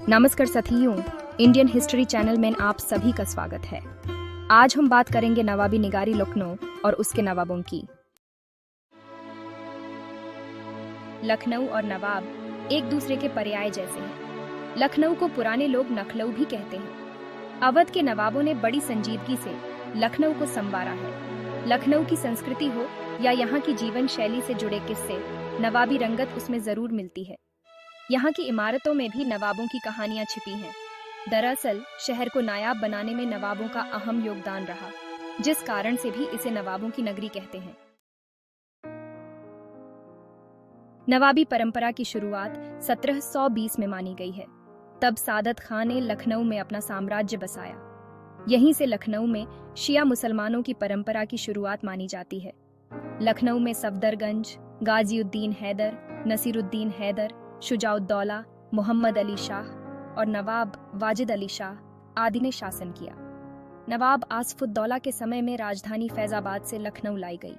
नमस्कार साथियों, Indian history channel में आप सभी का स्वागत है। आज हम बात करेंगे नवाबी निगारी लखनऊ और उसके नवाबों की। लखनऊ और नवाब एक दूसरे के पर्याय जैसे हैं। लखनऊ को पुराने लोग नखलऊ भी कहते हैं। अवध के नवाबों ने बड़ी संजीदगी से लखनऊ को संवारा है। लखनऊ की संस्कृति हो या यहाँ की जीवन शैली से जुड़े किस्से, नवाबी रंगत उसमें जरूर मिलती है। यहाँ की इमारतों में भी नवाबों की कहानियां छिपी हैं। दरअसल शहर को नायाब बनाने में नवाबों का अहम योगदान रहा, जिस कारण से भी इसे नवाबों की नगरी कहते हैं। नवाबी परंपरा की शुरुआत 1720 में मानी गई है। तब सादत खान ने लखनऊ में अपना साम्राज्य बसाया। यहीं से लखनऊ में शिया मुसलमानों की परंपरा की शुरुआत मानी जाती है। लखनऊ में सफदरगंज, गाजीउद्दीन हैदर, नसीरुद्दीन हैदर, शुजाउद्दौला, मोहम्मद अली शाह और नवाब वाजिद अली शाह आदि ने शासन किया। नवाब आसफुद्दौला के समय में राजधानी फैजाबाद से लखनऊ लाई गई।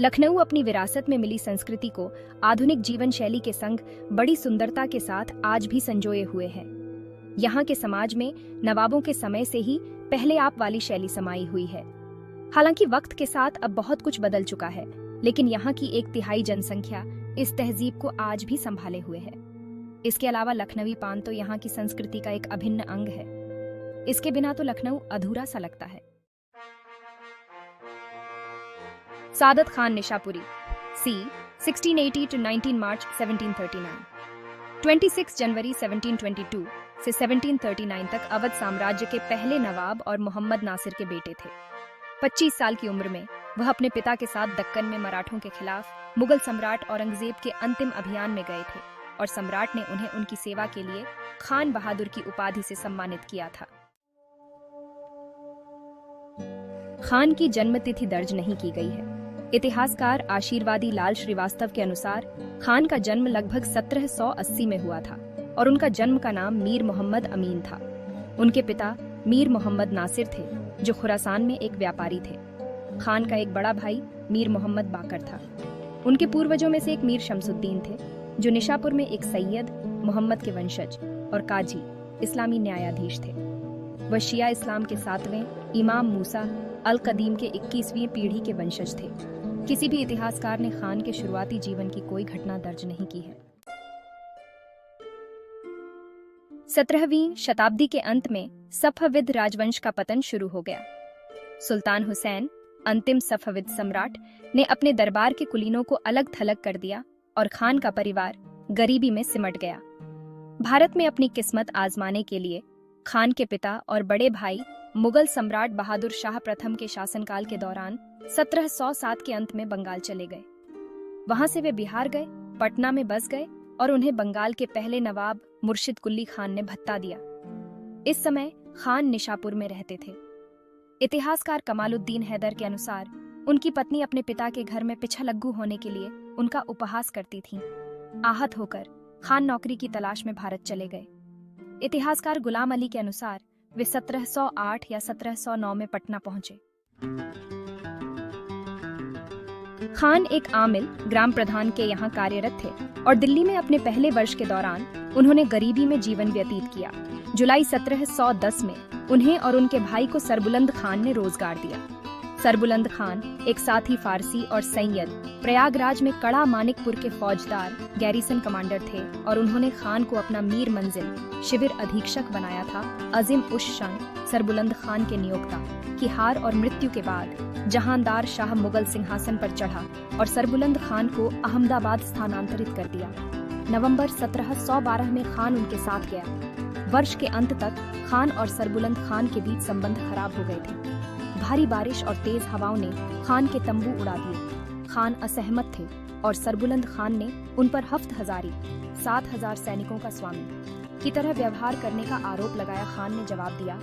लखनऊ अपनी विरासत में मिली संस्कृति को आधुनिक जीवन शैली के संग बड़ी सुंदरता के साथ आज भी संजोए हुए है। यहाँ के समाज में नवाबों के समय से ही पहले आप वाली शैली समाई हुई है। हालांकि वक्त के साथ अब बहुत कुछ बदल चुका है, लेकिन यहाँ की 1/3 जनसंख्या इस तहजीब को आज भी संभाले हुए है। इसके अलावा लखनवी पान तो यहाँ की संस्कृति का एक अभिन्न अंग है। इसके बिना तो लखनऊ अधूरा सा लगता है। सादत खान निशापुरी सी 1680 to 19 मार्च 1739, 26 जनवरी 1722 से 1739 तक अवध साम्राज्य के पहले नवाब और मोहम्मद नासिर के बेटे थे। 25 साल की उम्र में वह अपने पिता के साथ दक्कन में मराठों के खिलाफ मुगल सम्राट औरंगजेब के अंतिम अभियान में गए थे और सम्राट ने उन्हें उनकी सेवा के लिए खान बहादुर की उपाधि से सम्मानित किया था। खान की जन्मतिथि दर्ज नहीं की गई है। इतिहासकार आशीर्वादी लाल श्रीवास्तव के अनुसार खान का जन्म लगभग 1780 में हुआ था और उनका जन्म का नाम मीर मोहम्मद अमीन था। उनके पिता मीर मोहम्मद नासिर थे, जो खुरासान में एक व्यापारी थे। खान का एक बड़ा भाई मीर मोहम्मद बाकर था। उनके पूर्वजों में से एक मीर शमसुद्दीन थे, जो निशापुर में एक सैयद मोहम्मद के वंशज और काजी इस्लामी न्यायाधीश थे। वह शिया इस्लाम के 7वें इमाम मूसा अल कदीम के 21वीं पीढ़ी के वंशज थे। किसी भी इतिहासकार ने खान के शुरुआती जीवन की कोई घटना दर्ज नहीं की है। 17वीं शताब्दी के अंत में सफविद राजवंश का पतन शुरू हो गया। सुल्तान हुसैन, अंतिम सफविद सम्राट, ने अपने दरबार के कुलीनों को अलग थलग कर दिया और खान का परिवार गरीबी में सिमट गया। भारत में अपनी किस्मत आजमाने के लिए खान के पिता और बड़े भाई मुगल सम्राट बहादुर शाह प्रथम के शासनकाल के दौरान 1707 के अंत में बंगाल चले गए। वहां से वे बिहार गए, पटना में बस गए और उन्हें बंगाल के पहले नवाब मुर्शिद कुली खान ने भत्ता दिया। इस समय खान निशापुर में रहते थे। इतिहासकार कमालुद्दीन हैदर के अनुसार उनकी पत्नी अपने पिता के घर में पिछलग्गू होने के लिए उनका उपहास करती थीं। आहत होकर खान नौकरी की तलाश में भारत चले गए। इतिहासकार गुलाम अली के अनुसार वे 1708 या 1709 में पटना पहुंचे। खान एक आमिल ग्राम प्रधान के यहाँ कार्यरत थे और दिल्ली में अपने पहले वर्ष के दौरान उन्होंने गरीबी में जीवन व्यतीत किया। जुलाई 1710 में उन्हें और उनके भाई को सरबुलंद खान ने रोजगार दिया। सरबुलंद खान एक साथी फारसी और सैयद प्रयागराज में कड़ा मानिकपुर के फौजदार गैरिसन कमांडर थे और उन्होंने खान को अपना मीर मंजिल शिविर अधीक्षक बनाया था। अजीम उश शान सरबुलंद खान के नियोक्ता की हार और मृत्यु के बाद जहांदार शाह मुगल सिंहासन पर चढ़ा और सरबुलंद खान को अहमदाबाद स्थानांतरित कर दिया। नवंबर 1712 में खान उनके साथ गया। वर्ष के अंत तक खान और सरबुलंद खान के बीच संबंध खराब हो गए थे। भारी बारिश और तेज हवाओं ने खान के तंबू उड़ा दिए। खान असहमत थे और सरबुलंद खान ने उन पर हफ्त हजारी 7000 सैनिकों का स्वामी की तरह व्यवहार करने का आरोप लगाया। खान ने जवाब दिया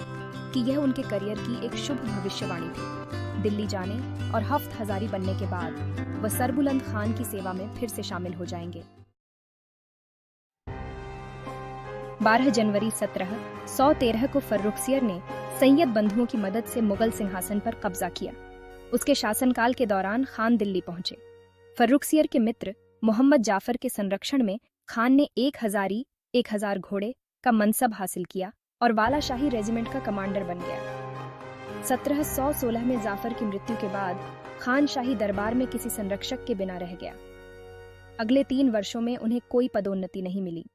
कि यह उनके करियर की एक शुभ भविष्यवाणी थी। दिल्ली जाने और हफ्त हजारी बनने के बाद वह सरबुलंद खान की सेवा में फिर से शामिल हो जाएंगे। 12 जनवरी 1713 को फर्रुखसियर ने सैयद बंधुओं की मदद से मुगल सिंहासन पर कब्जा किया। उसके शासनकाल के दौरान खान दिल्ली पहुंचे। फर्रुखसियर के मित्र मोहम्मद जाफर के संरक्षण में खान ने 1000 घोड़े का मनसब हासिल किया और वाला शाही रेजिमेंट का कमांडर बन गया। 1716 में जाफर की मृत्यु के बाद खान शाही दरबार में किसी संरक्षक के बिना रह गया। अगले 3 वर्षों में उन्हें कोई पदोन्नति नहीं मिली।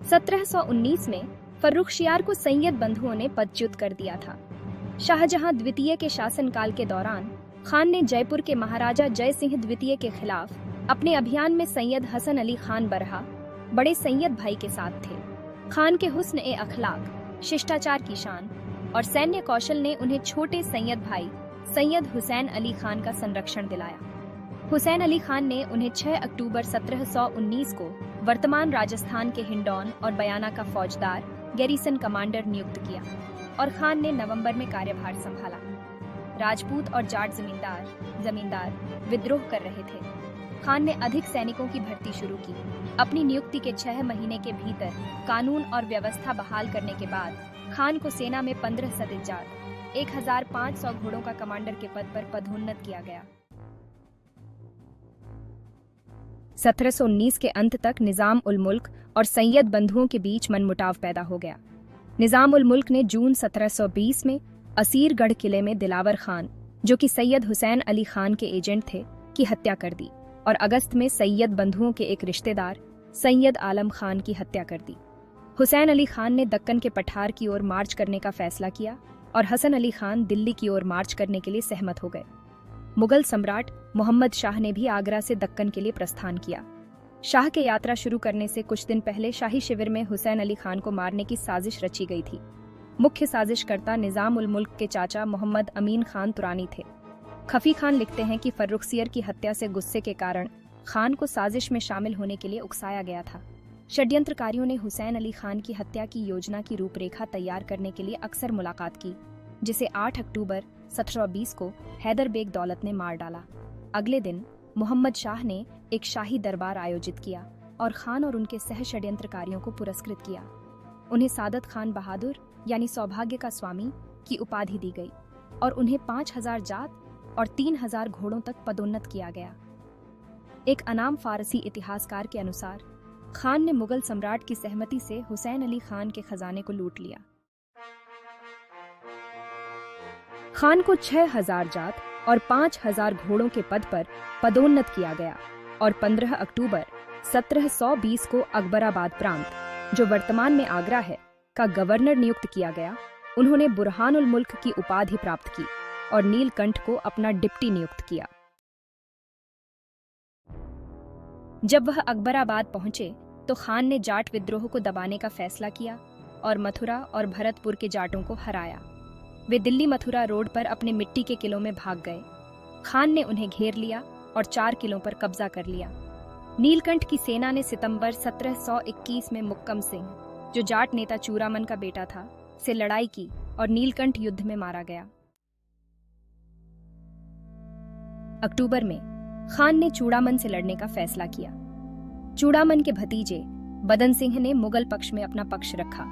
1719 में फर्रुखशियार को सैयद बंधुओं ने पदच्युत कर दिया था। शाहजहां द्वितीय के शासनकाल के दौरान खान ने जयपुर के महाराजा जय सिंह द्वितीय के खिलाफ अपने अभियान में सैयद हसन अली खान बरहा बड़े सैयद भाई के साथ थे। खान के हुस्न ए अखलाक, शिष्टाचार की शान और सैन्य कौशल ने उन्हें छोटे सैयद भाई सैयद हुसैन अली खान का संरक्षण दिलाया। हुसैन अली खान ने उन्हें 6 अक्टूबर 1719 को वर्तमान राजस्थान के हिंडौन और बयाना का फौजदार गैरीसन कमांडर नियुक्त किया और खान ने नवंबर में कार्यभार संभाला। राजपूत और जाट जमींदार विद्रोह कर रहे थे। खान ने अधिक सैनिकों की भर्ती शुरू की। अपनी नियुक्ति के 6 महीने के भीतर कानून और व्यवस्था बहाल करने के बाद खान को सेना में 15 सदित जाट 1500 घोड़ों का कमांडर के पद पर पदोन्नत किया गया। 1719 के अंत तक निजाम उल मुल्क और सैयद बंधुओं के बीच मनमुटाव पैदा हो गया। निजाम उल मुल्क ने जून 1720 में असीरगढ़ किले में दिलावर खान, जो कि सैयद हुसैन अली खान के एजेंट थे, की हत्या कर दी और अगस्त में सैयद बंधुओं के एक रिश्तेदार सैयद आलम खान की हत्या कर दी। हुसैन अली खान ने दक्कन के पठार की ओर मार्च करने का फैसला किया और हसन अली खान दिल्ली की ओर मार्च करने के लिए सहमत हो गए। मुगल सम्राट मोहम्मद शाह ने भी आगरा से दक्कन के लिए प्रस्थान किया। शाह के यात्रा शुरू करने से कुछ दिन पहले शाही शिविर में हुसैन अली खान को मारने की साजिश रची गई थी। मुख्य साजिशकर्ता निजाम उल मुल्क के चाचा मोहम्मद अमीन खान तुरानी थे। खफी खान लिखते हैं कि फर्रुखसियर की हत्या से गुस्से के कारण खान को साजिश में शामिल होने के लिए उकसाया गया था। षड्यंत्रकारियों ने हुसैन अली खान की हत्या की योजना की रूपरेखा तैयार करने के लिए अक्सर मुलाकात की, जिसे 8 अक्टूबर 1720 को हैदर बेग दौलत ने मार डाला। अगले दिन मोहम्मद शाह ने एक शाही दरबार आयोजित किया और खान और उनके सह षड्यंत्रकारियों को पुरस्कृत किया। उन्हें सादत खान बहादुर यानी सौभाग्य का स्वामी की उपाधि दी गई और उन्हें 5000 जात और 3000 घोड़ों तक पदोन्नत किया गया। एक अनाम फारसी इतिहासकार के अनुसार खान ने मुगल सम्राट की सहमति से हुसैन अली खान के खजाने को लूट लिया। खान को 6000 जात और 5000 घोड़ों के पद पर पदोन्नत किया गया और 15 अक्टूबर 1720 को अकबराबाद प्रांत, जो वर्तमान में आगरा है, का गवर्नर नियुक्त किया गया। उन्होंने बुरहानुल मुल्क की उपाधि प्राप्त की और नीलकंठ को अपना डिप्टी नियुक्त किया। जब वह अकबराबाद पहुंचे तो खान ने जाट विद्रोह को दबाने का फैसला किया और मथुरा और भरतपुर के जाटों को हराया। वे दिल्ली मथुरा रोड पर अपने मिट्टी के किलों में भाग गए। खान ने उन्हें घेर लिया और 4 किलों पर कब्जा कर लिया। नीलकंठ की सेना ने सितंबर 1721 में मुक्कम सिंह, जो जाट नेता चूड़ामन का बेटा था, से लड़ाई की और नीलकंठ युद्ध में मारा गया। अक्टूबर में खान ने चूड़ामन से लड़ने का फैसला किया। चूड़ामन के भतीजे बदन सिंह ने मुगल पक्ष में अपना पक्ष रखा।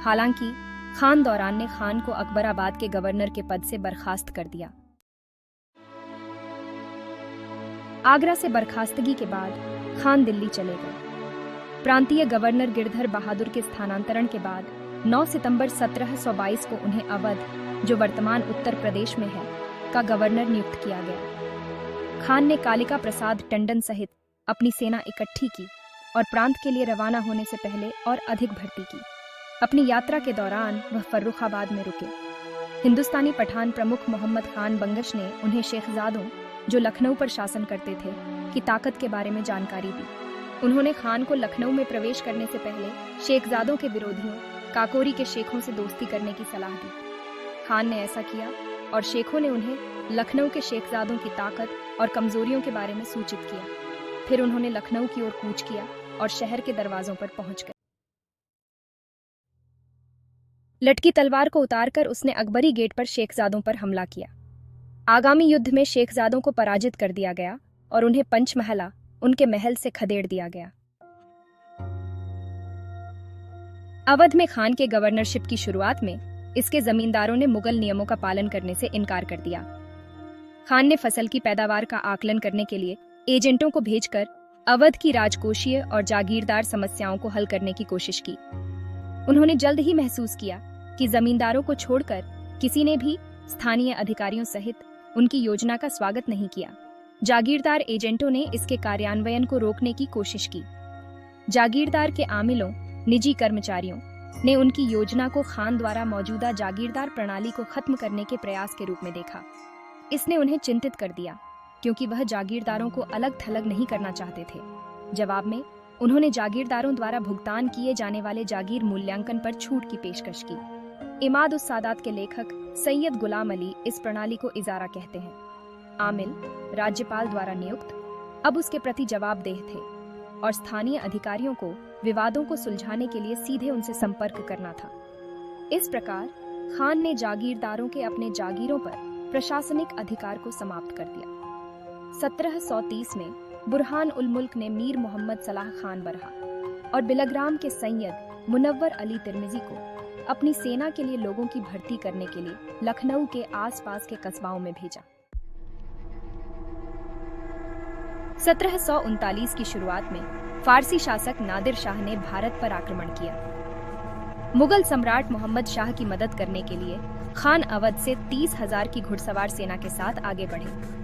हालांकि खान दौरान ने खान को अकबराबाद के गवर्नर के पद से बर्खास्त कर दिया। आगरा से बर्खास्तगी के बाद खान दिल्ली चले गए। प्रांतीय गवर्नर गिरधर बहादुर के स्थानांतरण के बाद 9 सितंबर 1722 को उन्हें अवध, जो वर्तमान उत्तर प्रदेश में है, का गवर्नर नियुक्त किया गया। खान ने कालिका प्रसाद टंडन सहित अपनी सेना इकट्ठी की और प्रांत के लिए रवाना होने से पहले और अधिक भर्ती की। अपनी यात्रा के दौरान वह फर्रुखाबाद में रुके। हिंदुस्तानी पठान प्रमुख मोहम्मद खान बंगश ने उन्हें शेखजादों, जो लखनऊ पर शासन करते थे, की ताकत के बारे में जानकारी दी। उन्होंने खान को लखनऊ में प्रवेश करने से पहले शेखजादों के विरोधियों काकोरी के शेखों से दोस्ती करने की सलाह दी। खान ने ऐसा किया और शेखों ने उन्हें लखनऊ के शेखजादों की ताकत और कमजोरियों के बारे में सूचित किया। फिर उन्होंने लखनऊ की ओर कूच किया और शहर के दरवाजों पर पहुंच गए। लटकी तलवार को उतारकर उसने अकबरी गेट पर शेखजादों पर हमला किया। आगामी युद्ध में शेखजादों को पराजित कर दिया गया और उन्हें पंचमहला, उनके महल से खदेड़ दिया गया। अवध में खान के गवर्नरशिप की शुरुआत में इसके जमींदारों ने मुगल नियमों का पालन करने से इनकार कर दिया। खान ने फसल की पैदावार का आकलन करने के लिए एजेंटों को भेजकर अवध की राजकोषीय और जागीरदार समस्याओं को हल करने की कोशिश की। उन्होंने जल्द ही महसूस किया कि जमींदारों को छोड़कर किसी ने भी स्थानीय अधिकारियों सहित उनकी योजना का स्वागत नहीं किया। जागीरदार एजेंटों ने इसके कार्यान्वयन को रोकने की कोशिश की। जागीरदार के आमिलों, निजी कर्मचारियों ने उनकी योजना को खान द्वारा मौजूदा जागीरदार प्रणाली को खत्म करने के प्रयास के रूप में देखा। इसने उन्हें चिंतित कर दिया, क्योंकि वह जागीरदारों को अलग थलग नहीं करना चाहते थे। जवाब में उन्होंने जागीरदारों द्वारा भुगतान किए जाने वाले जागीर मूल्यांकन पर छूट की पेशकश की। इमाद उस सादात के लेखक सैयद गुलाम अली इस प्रणाली को इजारा कहते हैं। आमिल, राज्यपाल द्वारा नियुक्त, अब उसके प्रति जवाबदेह थे और स्थानीय अधिकारियों को विवादों को सुलझाने के लिए सीधे उनसे संपर्क करना था। इस प्रकार खान ने जागीरदारों के अपने जागीरों पर प्रशासनिक अधिकार को समाप्त कर दिया। 1730 में बुरहान उल मुल्क ने मीर मोहम्मद सलाह खान बरहा और बिलग्राम के सैयद मुनव्वर अली तिर्मिजी को अपनी सेना के लिए लोगों की भर्ती करने के लिए लखनऊ के आसपास के कस्बाओं में भेजा। 1739 की शुरुआत में फारसी शासक नादिर शाह ने भारत पर आक्रमण किया। मुगल सम्राट मोहम्मद शाह की मदद करने के लिए खान अवध से 30,000 की घुड़सवार सेना के साथ आगे बढ़े।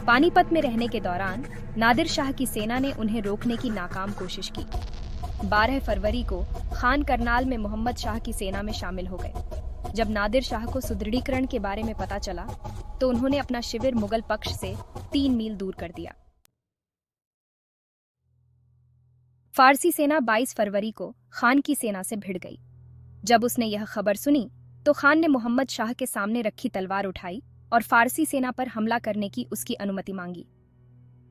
पानीपत में रहने के दौरान नादिर शाह की सेना ने उन्हें रोकने की नाकाम कोशिश की। 12 फरवरी को खान करनाल में मोहम्मद शाह की सेना में शामिल हो गए। जब नादिर शाह को सुदृढ़ीकरण के बारे में पता चला तो उन्होंने अपना शिविर मुगल पक्ष से 3 मील दूर कर दिया। फारसी सेना 22 फरवरी को खान की सेना से भिड़ गई। जब उसने यह खबर सुनी तो खान ने मोहम्मद शाह के सामने रखी तलवार उठाई और फारसी सेना पर हमला करने की उसकी अनुमति मांगी।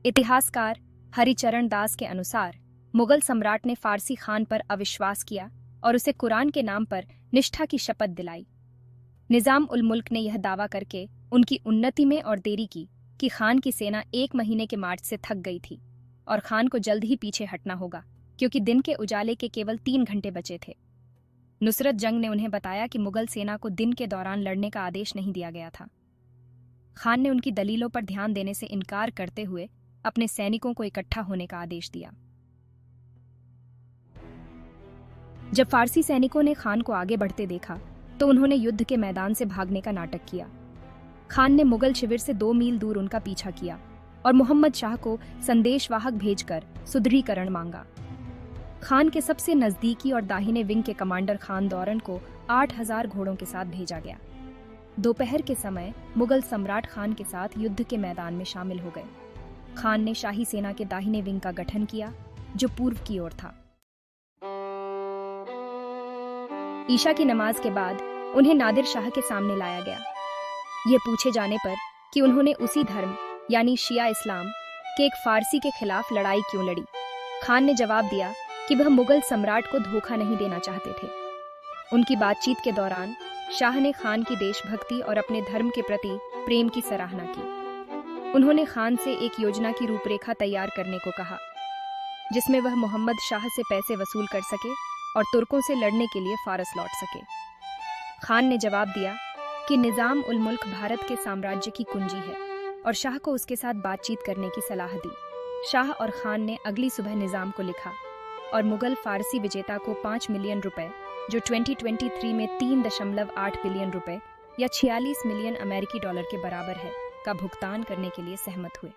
इतिहासकार हरिचरण दास के अनुसार मुगल सम्राट ने फारसी खान पर अविश्वास किया और उसे कुरान के नाम पर निष्ठा की शपथ दिलाई। निजाम उल मुल्क ने यह दावा करके उनकी उन्नति में और देरी की कि खान की सेना 1 महीने के मार्च से थक गई थी और खान को जल्द ही पीछे हटना होगा, क्योंकि दिन के उजाले के केवल 3 घंटे बचे थे। नुसरत जंग ने उन्हें बताया कि मुगल सेना को दिन के दौरान लड़ने का आदेश नहीं दिया गया था। खान ने उनकी दलीलों पर ध्यान देने से इनकार करते हुए अपने सैनिकों को इकट्ठा होने का आदेश दिया। जब फारसी सैनिकों ने खान को आगे बढ़ते देखा तो उन्होंने युद्ध के मैदान से भागने का नाटक किया। खान ने मुगल शिविर से 2 मील दूर उनका पीछा किया और मोहम्मद शाह को संदेशवाहक भेजकर सुदृढ़ीकरण मांगा। खान के सबसे नजदीकी और दाहिने विंग के कमांडर खान दौरन को 8,000 घोड़ों के साथ भेजा गया। दोपहर के समय मुगल सम्राट खान के साथ युद्ध के मैदान में शामिल हो गए। खान ने शाही सेना के दाहिने विंग का गठन किया, जो पूर्व की ओर था। ईशा की नमाज के बाद उन्हें नादिर शाह के सामने लाया गया। यह पूछे जाने पर कि उन्होंने उसी धर्म यानी शिया इस्लाम के एक फारसी के खिलाफ लड़ाई क्यों लड़ी, खान ने जवाब दिया कि वह मुगल सम्राट को धोखा नहीं देना चाहते थे। उनकी बातचीत के दौरान शाह ने खान की देशभक्ति और अपने धर्म के प्रति प्रेम की सराहना की। उन्होंने खान से एक योजना की रूपरेखा तैयार करने को कहा, जिसमें वह मोहम्मद शाह से पैसे वसूल कर सके और तुर्कों से लड़ने के लिए फारस लौट सके। खान ने जवाब दिया कि निजाम उल मुल्क भारत के साम्राज्य की कुंजी है और शाह को उसके साथ बातचीत करने की सलाह दी। शाह और खान ने अगली सुबह निजाम को लिखा और मुगल फारसी विजेता को 5 मिलियन रुपए, जो 2023 में 3.8 बिलियन रुपए या 46 मिलियन अमेरिकी डॉलर के बराबर है, का भुगतान करने के लिए सहमत हुए।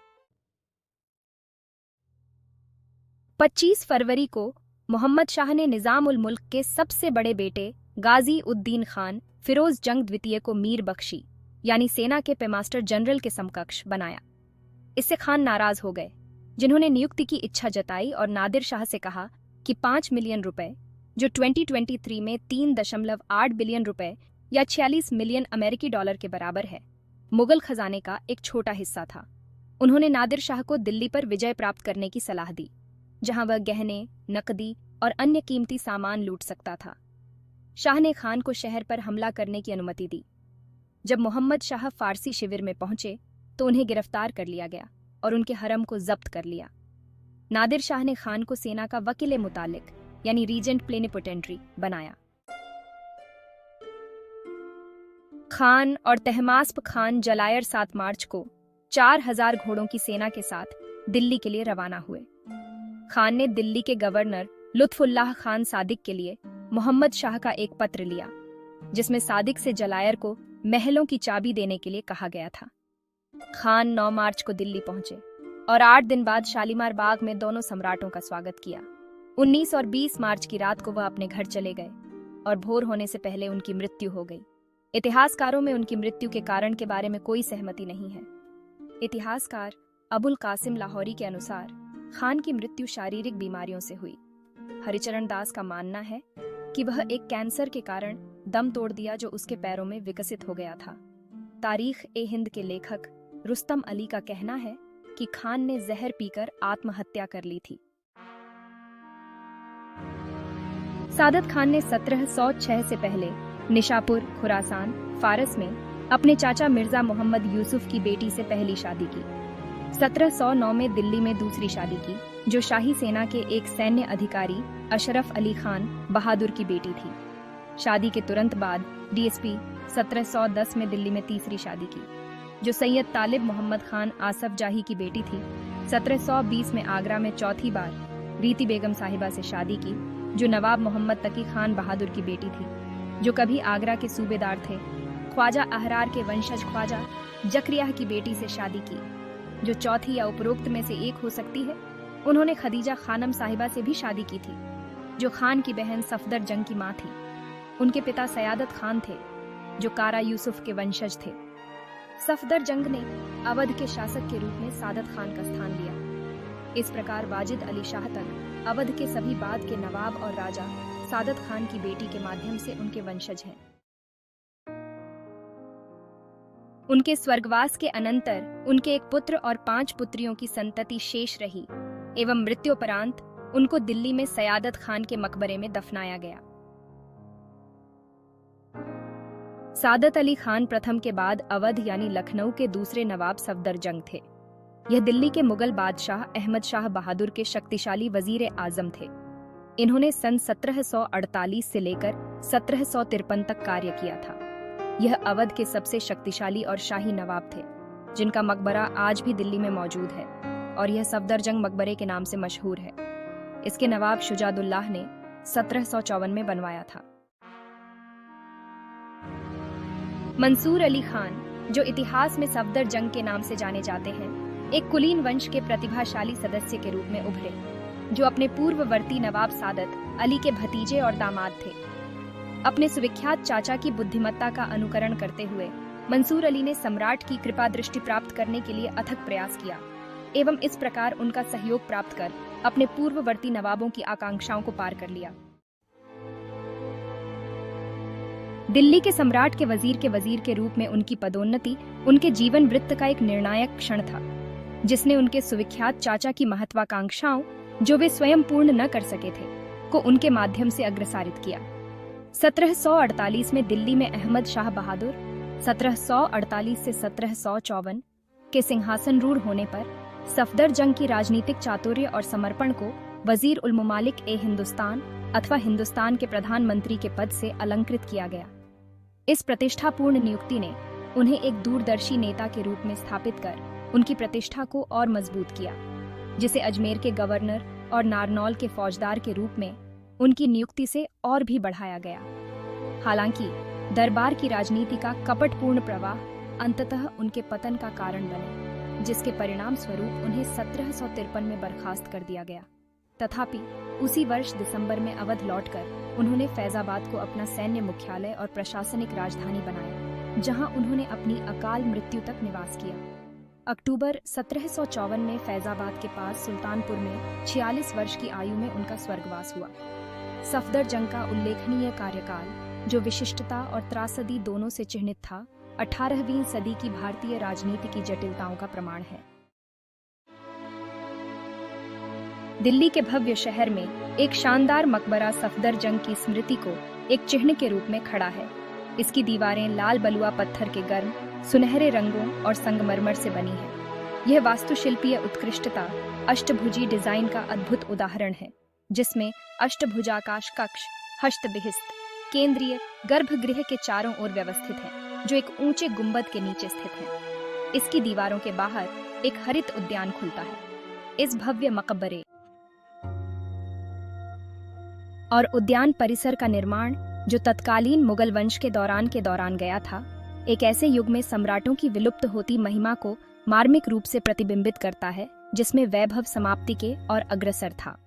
25 फरवरी को मोहम्मद शाह ने निजाम उल मुल्क के सबसे बड़े बेटे गाजी उद्दीन खान फिरोज जंग द्वितीय को मीर बख्शी यानी सेना के पेमास्टर जनरल के समकक्ष बनाया। इससे खान नाराज हो गए, जिन्होंने नियुक्ति की इच्छा जताई और नादिर शाह से कहा कि 5 मिलियन रुपए, जो 2023 में 3.8 बिलियन रुपए या 46 मिलियन अमेरिकी डॉलर के बराबर है, मुगल खजाने का एक छोटा हिस्सा था। उन्होंने नादिर शाह को दिल्ली पर विजय प्राप्त करने की सलाह दी, जहां वह गहने, नकदी और अन्य कीमती सामान लूट सकता था। शाह ने खान को शहर पर हमला करने की अनुमति दी। जब मोहम्मद शाह फारसी शिविर में पहुंचे तो उन्हें गिरफ्तार कर लिया गया और उनके हरम को जब्त कर लिया। नादिर शाह ने खान को सेना का वकील मुतालिक यानी रीजेंट प्लेनिपोटेंट्री बनाया। खान और तहमास्प खान जलायर 7 मार्च को 4,000 घोड़ों की सेना के साथ दिल्ली के लिए रवाना हुए। खान ने दिल्ली के गवर्नर लुत्फुल्लाह खान सादिक के लिए मोहम्मद शाह का एक पत्र लिया, जिसमें सादिक से जलायर को महलों की चाबी देने के लिए कहा गया था। खान 9 मार्च को दिल्ली पहुंचे और 8 दिन बाद शालीमार बाग में दोनों सम्राटों का स्वागत किया। 19 और 20 मार्च की रात को वह अपने घर चले गए और भोर होने से पहले उनकी मृत्यु हो गई। इतिहासकारों में उनकी मृत्यु के कारण के बारे में कोई सहमति नहीं है। इतिहासकार अबुल कासिम लाहौरी के अनुसार खान की मृत्यु शारीरिक बीमारियों से हुई। हरिचरण दास का मानना है कि वह एक कैंसर के कारण दम तोड़ दिया जो उसके पैरों में विकसित हो गया था। तारीख-ए-हिंद के लेखक रुस्तम अली का कहना है कि खान ने जहर पीकर आत्महत्या कर ली थी। सादत खान ने 1706 से पहले निशापुर, खुरासान, फारस में अपने चाचा मिर्जा मोहम्मद यूसुफ की बेटी से पहली शादी की। 1709 में दिल्ली में दूसरी शादी की, जो शाही सेना के एक सैन्य अधिकारी अशरफ अली खान बहादुर की बेटी थी। शादी के तुरंत बाद डीएसपी 1710 में दिल्ली में तीसरी शादी की, जो सैयद तालिब मोहम्मद खान आसफ जाही की बेटी थी। 1720 में आगरा में चौथी बार रीति बेगम साहिबा से शादी की, जो नवाब मोहम्मद तकी खान बहादुर की बेटी थी, जो कभी आगरा के सूबेदार थे। ख्वाजा अहरार के वंशज ख्वाजा जकरिया की बेटी से शादी की, जो चौथी या उपरोक्त में से एक हो सकती है। उन्होंने खदीजा खानम साहिबा से भी शादी की थी, जो खान की बहन सफदर जंग की मां थी। उनके पिता सयादत खान थे, जो कारा यूसुफ के वंशज थे। सफदर जंग ने अवध के शासक के रूप में सादत खान का स्थान लिया। इस प्रकार वाजिद अली शाह तक अवध के सभी बाद के नवाब और राजा सादत खान की बेटी के माध्यम से उनके वंशज हैं। उनके स्वर्गवास के अनंतर उनके एक पुत्र और 5 पुत्रियों की संतति शेष रही एवं मृत्युपरांत उनको दिल्ली में सयादत खान के मकबरे में दफनाया गया। सादत अली खान प्रथम के बाद अवध यानी लखनऊ के दूसरे नवाब सफदर जंग थे। यह दिल्ली के मुगल बादशाह अहमद शाह बहादुर के शक्तिशाली वजीर आजम थे। इन्होंने सन 1748 से लेकर 1753 तक कार्य किया था। यह अवध के सबसे शक्तिशाली और शाही नवाब थे, जिनका मकबरा आज भी दिल्ली में मौजूद है और यह सफदरजंग मकबरे के नाम से मशहूर है। इसके नवाब शुजादुल्लाह ने 1754 में बनवाया था। मंसूर अली खान, जो इतिहास में सफदरजंग के नाम से जाने जाते हैं, एक कुलीन वंश के प्रतिभाशाली सदस्य के रूप में उभरे, जो अपने पूर्ववर्ती नवाब सादत अली के भतीजे और दामाद थे। अपने सुविख्यात चाचा की बुद्धिमत्ता का अनुकरण करते हुए मंसूर अली ने सम्राट की कृपा दृष्टि प्राप्त करने के लिए अथक प्रयास किया एवं इस प्रकार उनका सहयोग प्राप्त कर अपने पूर्ववर्ती नवाबों की आकांक्षाओं को पार कर लिया। दिल्ली के सम्राट के वजीर के रूप में उनकी पदोन्नति उनके जीवन वृत्त का एक निर्णायक क्षण था, जिसने उनके सुविख्यात चाचा की महत्वाकांक्षाओं, जो वे स्वयं पूर्ण न कर सके थे, को उनके माध्यम से अग्रसारित किया। 1748 में दिल्ली में अहमद शाह बहादुर 1748 से 1754 के सिंहासन रूढ़ होने पर सफदरजंग की राजनीतिक चातुर्य और समर्पण को वजीर उल ममालिक ए हिंदुस्तान अथवा हिंदुस्तान के प्रधानमंत्री के पद से अलंकृत किया गया। इस प्रतिष्ठापूर्ण नियुक्ति ने उन्हें एक दूरदर्शी नेता के रूप में स्थापित कर उनकी प्रतिष्ठा को और मजबूत किया, जिसे अजमेर के गवर्नर और नारनौल के फौजदार के रूप में उनकी नियुक्ति से और भी बढ़ाया गया। हालांकि दरबार की राजनीति का कपटपूर्ण प्रवाह अंततः उनके पतन का कारण बने, जिसके परिणाम स्वरूप उन्हें 1753 में बर्खास्त कर दिया गया। तथापि उसी वर्ष दिसंबर में अवध लौटकर उन्होंने फैजाबाद को अपना सैन्य मुख्यालय और प्रशासनिक राजधानी बनाया, जहां उन्होंने अपनी अकाल मृत्यु तक निवास किया। अक्टूबर 1754 में फैजाबाद के पास सुल्तानपुर में 46 वर्ष की आयु में उनका स्वर्गवास हुआ। सफदरजंग का उल्लेखनीय कार्यकाल, जो विशिष्टता और त्रासदी दोनों से चिह्नित था, 18वीं सदी की भारतीय राजनीति की जटिलताओं का प्रमाण है। दिल्ली के भव्य शहर में एक शानदार मकबरा सफदरजंग की स्मृति को एक चिन्ह के रूप में खड़ा है। इसकी दीवारें लाल बलुआ पत्थर के गर्म सुनहरे रंगों और संगमरमर से बनी है। यह वास्तुशिल्पीय उत्कृष्टता अष्टभुजी डिजाइन का अद्भुत उदाहरण है, जिसमें अष्टभुजाकाश कक्ष हस्तबिहिस्त केंद्रीय गर्भगृह के चारों ओर व्यवस्थित है, जो एक ऊंचे गुंबद के नीचे स्थित है। इसकी दीवारों के बाहर एक हरित उद्यान खुलता है, इस भव्य मकबरे और उद्यान परिसर का निर्माण, जो तत्कालीन मुगल वंश के दौरान गया था, एक ऐसे युग में सम्राटों की विलुप्त होती महिमा को मार्मिक रूप से प्रतिबिंबित करता है, जिसमें वैभव समाप्ति के और अग्रसर था।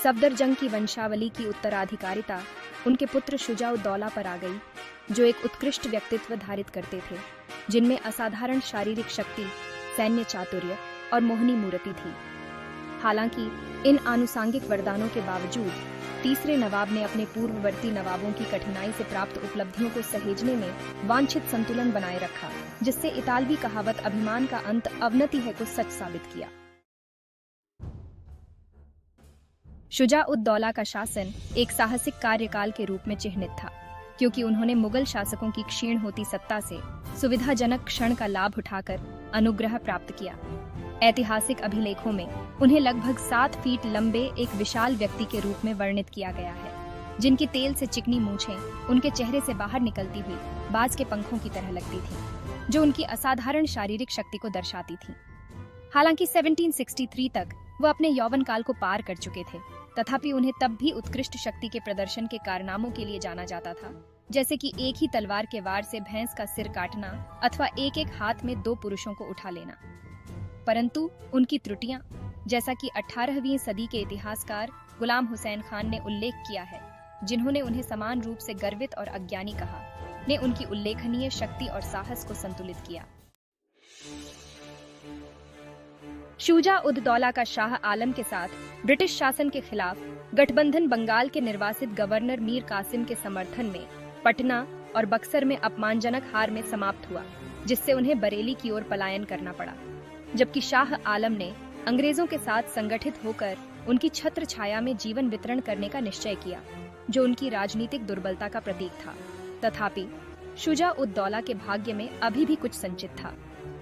सफदरजंग की वंशावली की उत्तराधिकारिता उनके पुत्र शुजा-उद-दौला पर आ गई, जो एक उत्कृष्ट व्यक्तित्व धारित करते थे, जिनमें असाधारण शारीरिक शक्ति, सैन्य चातुर्य और मोहनी मूर्ति थी। हालांकि इन आनुषंगिक वरदानों के बावजूद तीसरे नवाब ने अपने पूर्ववर्ती नवाबों की कठिनाई से प्राप्त उपलब्धियों को सहेजने में वांछित संतुलन बनाए रखा, जिससे इतालवी कहावत अभिमान का अंत अवनति है को सच साबित किया। शुजा-उद-दौला का शासन एक साहसिक कार्यकाल के रूप में चिह्नित था, क्योंकि उन्होंने मुगल शासकों की क्षीण होती सत्ता से सुविधाजनक क्षण का लाभ उठाकर अनुग्रह प्राप्त किया। ऐतिहासिक अभिलेखों में उन्हें लगभग 7 फीट लंबे एक विशाल व्यक्ति के रूप में वर्णित किया गया है, जिनकी तेल से चिकनी मूंछें उनके चेहरे से बाहर निकलती हुई बाज के पंखों की तरह लगती थीं, जो उनकी असाधारण शारीरिक शक्ति को दर्शाती थीं। हालांकि 1763 तक वह अपने यौवन काल को पार कर चुके थे, तथापि उन्हें तब भी उत्कृष्ट शक्ति के प्रदर्शन के कारनामों के लिए जाना जाता था, जैसे कि एक ही तलवार के वार से भैंस का सिर काटना अथवा एक हाथ में 2 पुरुषों को उठा लेना। परंतु उनकी त्रुटियां, जैसा कि 18वीं सदी के इतिहासकार गुलाम हुसैन खान ने उल्लेख किया है, जिन्होंने उन्हें समान रूप से गर्वित और अज्ञानी कहा, ने उनकी उल्लेखनीय शक्ति और साहस को संतुलित किया। शुजा-उद-दौला का शाह आलम के साथ ब्रिटिश शासन के खिलाफ गठबंधन बंगाल के निर्वासित गवर्नर मीर कासिम के समर्थन में पटना और बक्सर में अपमानजनक हार में समाप्त हुआ, जिससे उन्हें बरेली की ओर पलायन करना पड़ा। जबकि शाह आलम ने अंग्रेजों के साथ संगठित होकर उनकी छत्र छाया में जीवन वितरण करने का निश्चय किया, जो उनकी राजनीतिक दुर्बलता का प्रतीक था। तथापि शुजा-उद-दौला के भाग्य में अभी भी कुछ संचित था।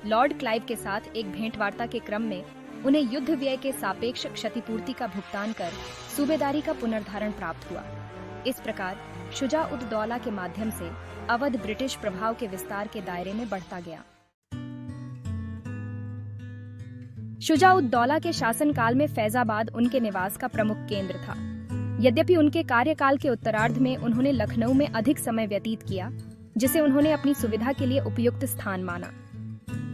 लॉर्ड क्लाइव के साथ एक भेंटवार्ता के क्रम में उन्हें युद्ध व्यय के सापेक्ष क्षतिपूर्ति का भुगतान कर सूबेदारी का पुनर्धारण प्राप्त हुआ। इस प्रकार शुजा-उद-दौला के माध्यम से अवध ब्रिटिश प्रभाव के विस्तार के दायरे में बढ़ता गया। शुजा-उद-दौला के शासनकाल में फैजाबाद उनके निवास का प्रमुख केंद्र था। यद्यपि उनके कार्यकाल के उत्तरार्ध में उन्होंने लखनऊ में अधिक समय व्यतीत किया, जिसे उन्होंने अपनी सुविधा के लिए उपयुक्त स्थान माना।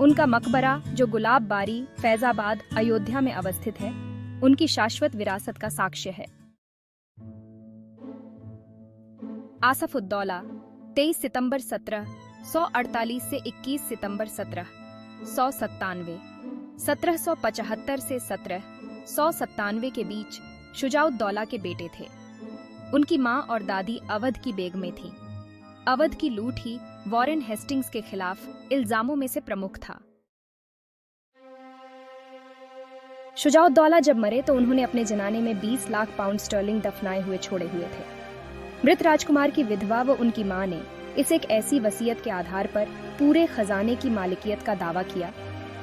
उनका मकबरा, जो गुलाब बारी, फैजाबाद, अयोध्या में अवस्थित है, उनकी शाश्वत विरासत का साक्ष्य है। आसफ-उद-दौला 23 सितंबर 1748 से 21 सितंबर 1797, 1775 से 1797 के बीच शुजा-उद-दौला के बेटे थे। उनकी मां और दादी अवध की बेगमें थीं। अवध की लूट ही वॉरेन हेस्टिंग्स के खिलाफ इल्जामों में से प्रमुख था। शुजा-उद-दौला जब मरे तो उन्होंने अपने जनाने में 20 लाख पाउंड स्टर्लिंग दफनाए हुए छोड़े हुए थे। मृत राजकुमार की विधवा व उनकी मां ने इस एक ऐसी वसीयत के आधार पर पूरे खजाने की मालिकियत का दावा किया,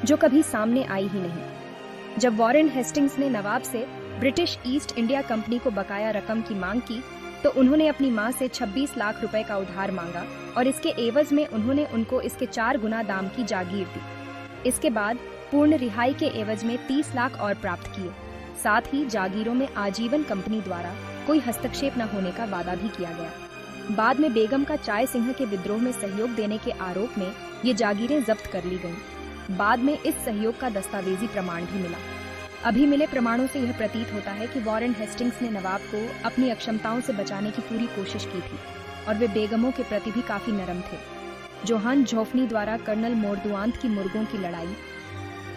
जो कभी सामने आई ही नहीं। जब वॉरेन हेस्टिंग्स ने नवाब से ब्रिटिश ईस्ट इंडिया कंपनी को बकाया रकम की मांग की, तो उन्होंने अपनी मां से 26 लाख रुपए का उधार मांगा और इसके एवज में उन्होंने उनको इसके 4 गुना दाम की जागीर दी। इसके बाद पूर्ण रिहाई के एवज में 30 लाख और प्राप्त किए। साथ ही जागीरों में आजीवन कंपनी द्वारा कोई हस्तक्षेप न होने का वादा भी किया गया। बाद में बेगम का चाय सिंह के विद्रोह में सहयोग देने के आरोप में ये जागीरें जब्त कर ली गईं। बाद में इस सहयोग का दस्तावेजी प्रमाण भी मिला। अभी मिले प्रमाणों से यह प्रतीत होता है कि वॉरेन हेस्टिंग्स ने नवाब को अपनी अक्षमताओं से बचाने की पूरी कोशिश की थी और वे बेगमों के प्रति भी काफी नरम थे। जोहान जोफनी द्वारा कर्नल मोरदुआंत की मुर्गों की लड़ाई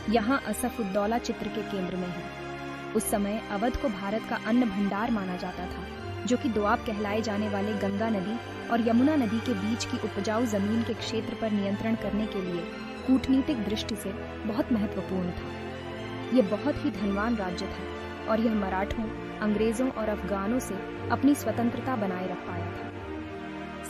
यहाँ असफ-उद-दौला चित्र के केंद्र में है। उस समय अवध को भारत का अन्न भंडार माना जाता था, जो कि दोआब कहलाए जाने वाले गंगा नदी और यमुना नदी के बीच की उपजाऊ जमीन के क्षेत्र पर नियंत्रण करने के लिए कूटनीतिक दृष्टि से बहुत महत्वपूर्ण था। ये बहुत ही धनवान राज्य था और यह मराठों, अंग्रेजों और अफगानों से अपनी स्वतंत्रता बनाए रख पाया था।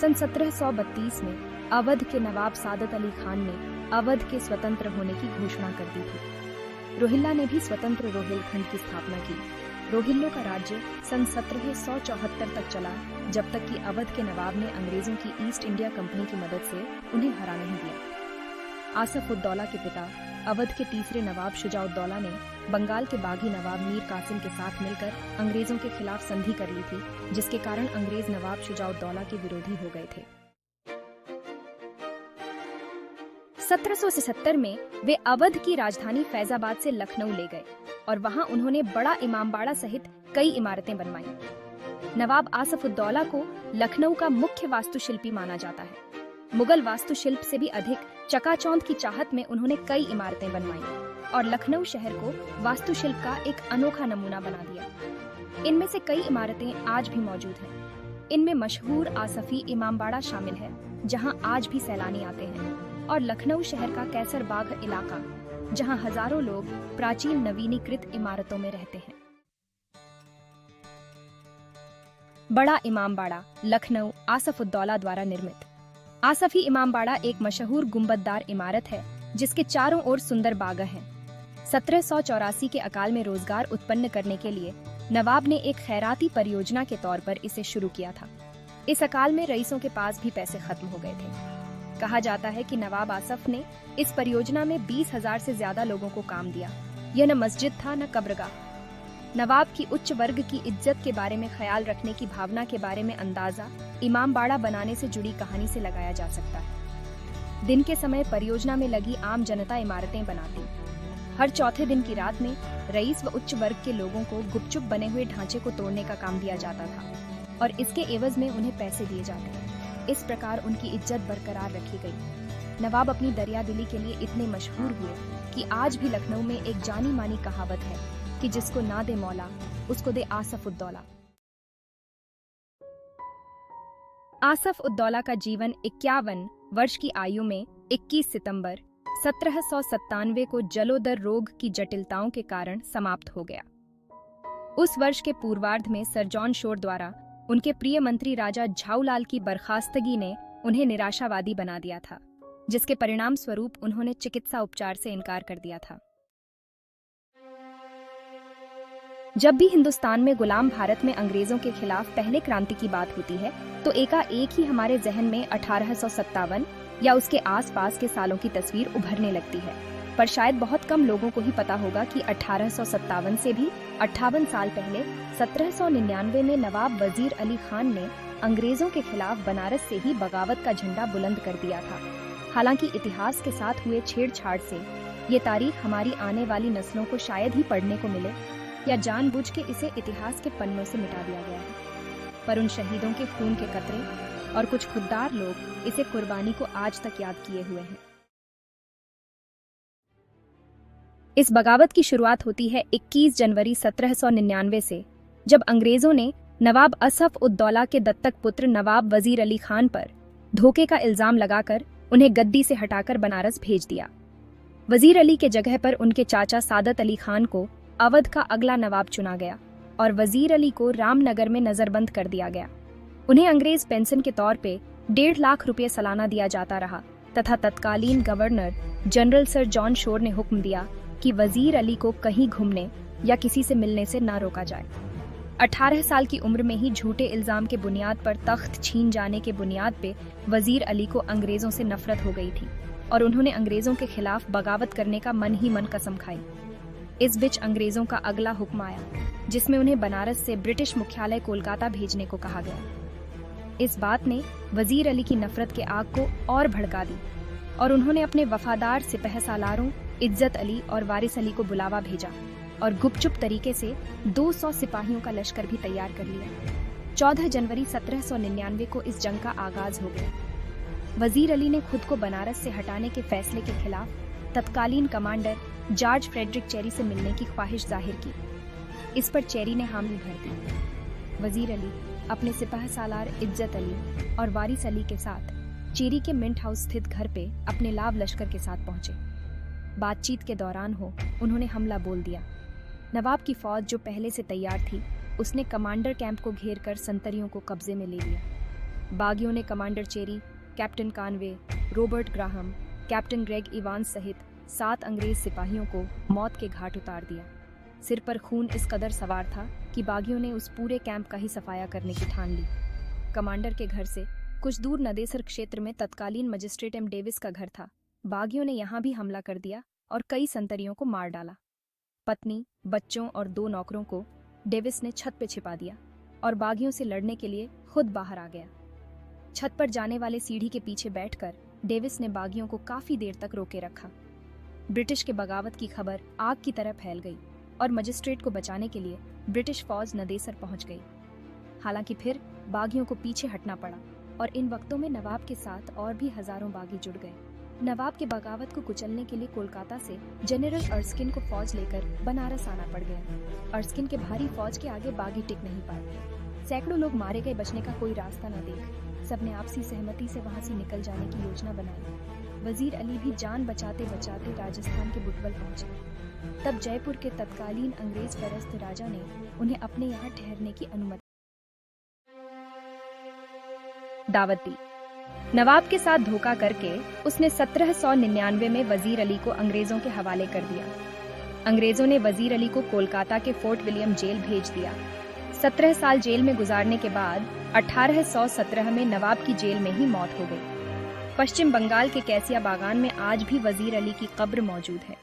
सन 1732 में अवध के नवाब सादत अली खान ने अवध के स्वतंत्र होने की घोषणा कर दी थी। रोहिल्ला ने भी स्वतंत्र रोहिलखंड की स्थापना की। रोहिल्लों का राज्य सन 1774 तक चला, जब तक कि अवध के नवाब ने अंग्रेजों की ईस्ट इंडिया कंपनी की मदद से उन्हें हरा नहीं दिया। आसफ-उद-दौला के पिता अवध के तीसरे नवाब शुजाउद्दौला ने बंगाल के बागी नवाब मीर कासिम के साथ मिलकर अंग्रेजों के खिलाफ संधि कर ली थी, जिसके कारण अंग्रेज नवाब शुजाउद्दौला के विरोधी हो गए थे। 1777 में वे अवध की राजधानी फैजाबाद से लखनऊ ले गए और वहां उन्होंने बड़ा इमामबाड़ा सहित कई इमारतें बनवाईं। नवाब आसफउद्दौला को लखनऊ का मुख्य वास्तुशिल्पी माना जाता है। मुगल वास्तुशिल्प से भी अधिक चकाचौंध की चाहत में उन्होंने कई इमारतें बनवाईं और लखनऊ शहर को वास्तुशिल्प का एक अनोखा नमूना बना दिया। इनमें से कई इमारतें आज भी मौजूद हैं। इनमें मशहूर आसफी इमामबाड़ा शामिल है, जहां आज भी सैलानी आते हैं, और लखनऊ शहर का कैसर बाग इलाका, जहां हजारों लोग प्राचीन नवीनीकृत इमारतों में रहते हैं। बड़ा इमामबाड़ा लखनऊ आसफउद्दौला द्वारा निर्मित। आसफी इमामबाड़ा एक मशहूर गुंबददार इमारत है जिसके चारों ओर सुंदर बाग हैं। 1784 के अकाल में रोजगार उत्पन्न करने के लिए नवाब ने एक खैराती परियोजना के तौर पर इसे शुरू किया था। इस अकाल में रईसों के पास भी पैसे खत्म हो गए थे। कहा जाता है कि नवाब आसफ ने इस परियोजना में 20,000 से ज्यादा लोगों को काम दिया। यह न मस्जिद था न कब्रगाह। नवाब की उच्च वर्ग की इज्जत के बारे में ख्याल रखने की भावना के बारे में अंदाजा इमामबाड़ा बनाने से जुड़ी कहानी से लगाया जा सकता है। दिन के समय परियोजना में लगी आम जनता इमारतें बनाती। हर चौथे दिन की रात में रईस व उच्च वर्ग के लोगों को गुपचुप बने हुए ढांचे को तोड़ने का काम दिया जाता था और इसके एवज में उन्हें पैसे दिए जाते। इस प्रकार उनकी इज्जत बरकरार रखी गई। नवाब अपनी दरियादिली के लिए इतने मशहूर हुए कि आज भी लखनऊ में एक जानी मानी कहावत है कि जिसको ना दे मौला उसको दे आसफउद्दौला। आसफउद्दौला का जीवन 51 वर्ष की आयु में 21 सितंबर 1797 को जलोदर रोग की जटिलताओं के कारण समाप्त हो गया। उस वर्ष के पूर्वार्ध में सर जॉन शोर द्वारा उनके प्रिय मंत्री राजा झाऊलाल की बर्खास्तगी ने उन्हें निराशावादी बना दिया था, जिसके परिणाम स्वरूप उन्होंने चिकित्सा उपचार से इनकार कर दिया था। जब भी हिंदुस्तान में गुलाम भारत में अंग्रेजों के खिलाफ पहले क्रांति की बात होती है तो एकाएक ही हमारे जहन में 1857 या उसके आसपास के सालों की तस्वीर उभरने लगती है। पर शायद बहुत कम लोगों को ही पता होगा कि 1857 से भी 58 साल पहले 1799 में नवाब वजीर अली खान ने अंग्रेजों के खिलाफ बनारस से ही बगावत का झंडा बुलंद कर दिया था। हालांकि इतिहास के साथ हुए छेड़छाड़ से ये तारीख हमारी आने वाली नस्लों को शायद ही पढ़ने को मिले या जानबूझ के इसे इतिहास के पन्नों से मिटा दिया गया है। पर उन शहीदों के खून के कतरे और कुछ खुददार लोग इसे कुर्बानी को आज तक याद किए हुए हैं। इस बगावत की शुरुआत होती है 21 जनवरी 1799 से, जब अंग्रेजों ने नवाब आसफउद्दौला के दत्तक पुत्र नवाब वजीर अली खान पर धोखे का इल्जाम लगाकर उन्हें गद्दी से हटाकर बनारस भेज दिया। वजीर अली के जगह पर उनके चाचा सादत अली खान को अवध का अगला नवाब चुना गया और वजीर अली को रामनगर में नजरबंद कर दिया गया। उन्हें अंग्रेज पेंशन के तौर पे 1.5 लाख रुपये सालाना दिया जाता रहा तथा तत्कालीन governor general sir John Shore ने हुक्म दिया कि वजीर अली को कहीं घूमने या किसी से मिलने से न रोका जाए। 18 साल की उम्र में ही झूठे इल्जाम के बुनियाद पर तख्त छीन जाने के बुनियाद पे वजीर अली को अंग्रेजों से नफरत हो गई थी और उन्होंने अंग्रेजों के खिलाफ बगावत करने का मन ही मन कसम खाई। इस बीच अंग्रेजों का अगला हुक्म आया, जिसमें उन्हें बनारस से ब्रिटिश मुख्यालय कोलकाता भेजने को कहा गया। इस बात ने वजीर अली की नफरत के आग को और भड़का दी और उन्होंने अपने वफादार सिपह सालारों इज्जत अली और वारिस अली को बुलावा भेजा और गुपचुप तरीके से 200 सिपाहियों का लश्कर भी तैयार कर लिया। 14 जनवरी 1799 को इस जंग का आगाज हो गया। वजीर अली ने खुद को बनारस से हटाने के फैसले के खिलाफ तत्कालीन कमांडर जॉर्ज फ्रेडरिक चेरी से मिलने की ख्वाहिश जाहिर की। इस पर चेरी ने हामी भर दी। वजीर अली अपने सिपाह सालार इज्जत अली और वारिस अली के साथ चेरी के मिंट हाउस स्थित घर पे अपने लाव लश्कर के साथ पहुंचे। बातचीत के दौरान उन्होंने हमला बोल दिया। नवाब की फौज जो पहले से तैयार थी, उसने कमांडर कैंप को घेर कर संतरियों को कब्जे में ले लिया। बागियों ने commander Cherry, captain Conway, Robert Graham, captain Greg Evans सहित 7 अंग्रेज सिपाहियों को मौत के घाट उतार दिया। सिर पर खून इस कदर सवार था कि बागियों ने उस पूरे कैंप का ही सफाया करने की ठान ली। कमांडर के घर से कुछ दूर नदेसर क्षेत्र में तत्कालीन मजिस्ट्रेट एम डेविस का घर था। बागियों ने यहाँ भी हमला कर दिया और कई संतरियों को मार डाला। पत्नी, बच्चों और 2 नौकरों को डेविस ने छत पे छिपा दिया और बागियों से लड़ने के लिए खुद बाहर आ गया। छत पर जाने वाले सीढ़ी के पीछे बैठकर डेविस ने बागियों को काफी देर तक रोके रखा। ब्रिटिश के बगावत की खबर आग की तरह फैल गई और मजिस्ट्रेट को बचाने के लिए ब्रिटिश फौज नदेसर पहुंच गई। हालांकि फिर बागियों को पीछे हटना पड़ा और इन वक्तों में नवाब के साथ और भी हजारों बागी जुड़ गए। नवाब के बगावत को कुचलने के लिए कोलकाता से जनरल अर्स्किन को फौज लेकर बनारस आना पड़ गया। अर्स्किन के भारी फौज के आगे बागी टिक नहीं पाए। सैकड़ों लोग मारे गए। बचने का कोई रास्ता न देख सबने आपसी सहमति से वहां से निकल जाने की योजना बनाई। वजीर अली भी जान बचाते बचाते राजस्थान के बुटवल पहुंचे। तब जयपुर के तत्कालीन अंग्रेज परस्त राजा ने उन्हें अपने यहाँ ठहरने की अनुमति दावत दी। नवाब के साथ धोखा करके उसने 1799 में वजीर अली को अंग्रेजों के हवाले कर दिया। अंग्रेजों ने वजीर अली को कोलकाता के फोर्ट विलियम जेल भेज दिया। 17 साल जेल में गुजारने के बाद 1817 में नवाब की जेल में ही मौत हो गई। पश्चिम बंगाल के कैसिया बागान में आज भी वजीर अली की कब्र मौजूद है।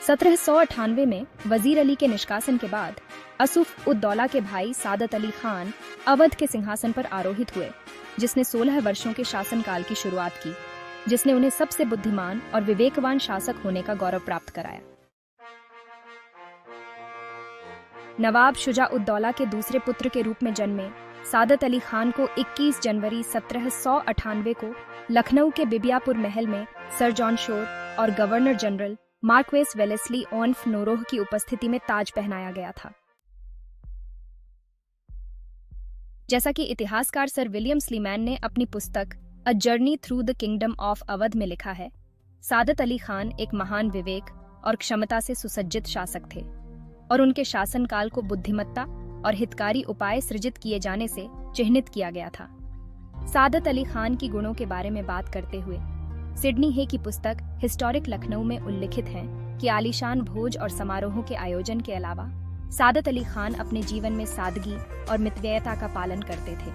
1798 में वजीर अली के निष्कासन के बाद असूफ उद दौला के भाई सादत अली खान अवध के सिंहासन पर आरोहित हुए, जिसने 16 वर्षों के शासनकाल की शुरुआत की, जिसने उन्हें सबसे बुद्धिमान और विवेकवान शासक होने का गौरव प्राप्त कराया। नवाब शुजा उद दौला के दूसरे पुत्र के रूप में जन्मे सादत अली खान को 21 जनवरी 1798 को लखनऊ के बिबियापुर महल में सर जॉन शोर और गवर्नर जनरल मार्क्वेस वेलेस्ली ऑनफ नोरोह की उपस्थिति में ताज पहनाया गया था। जैसा कि इतिहासकार सर विलियम स्लीमैन ने अपनी पुस्तक a journey through the kingdom of Awadh में लिखा है, सादत अली खान एक महान विवेक और क्षमता से सुसज्जित शासक थे और उनके शासनकाल को बुद्धिमत्ता और हितकारी उपाय सृजित किए जाने से चिह्नित किया गया था। सादत अली खान की गुणों के बारे में बात करते हुए सिडनी हे की पुस्तक हिस्टोरिक लखनऊ में उल्लिखित है कि आलीशान भोज और समारोहों के आयोजन के अलावा सादत अली खान अपने जीवन में सादगी और मितव्ययता का पालन करते थे।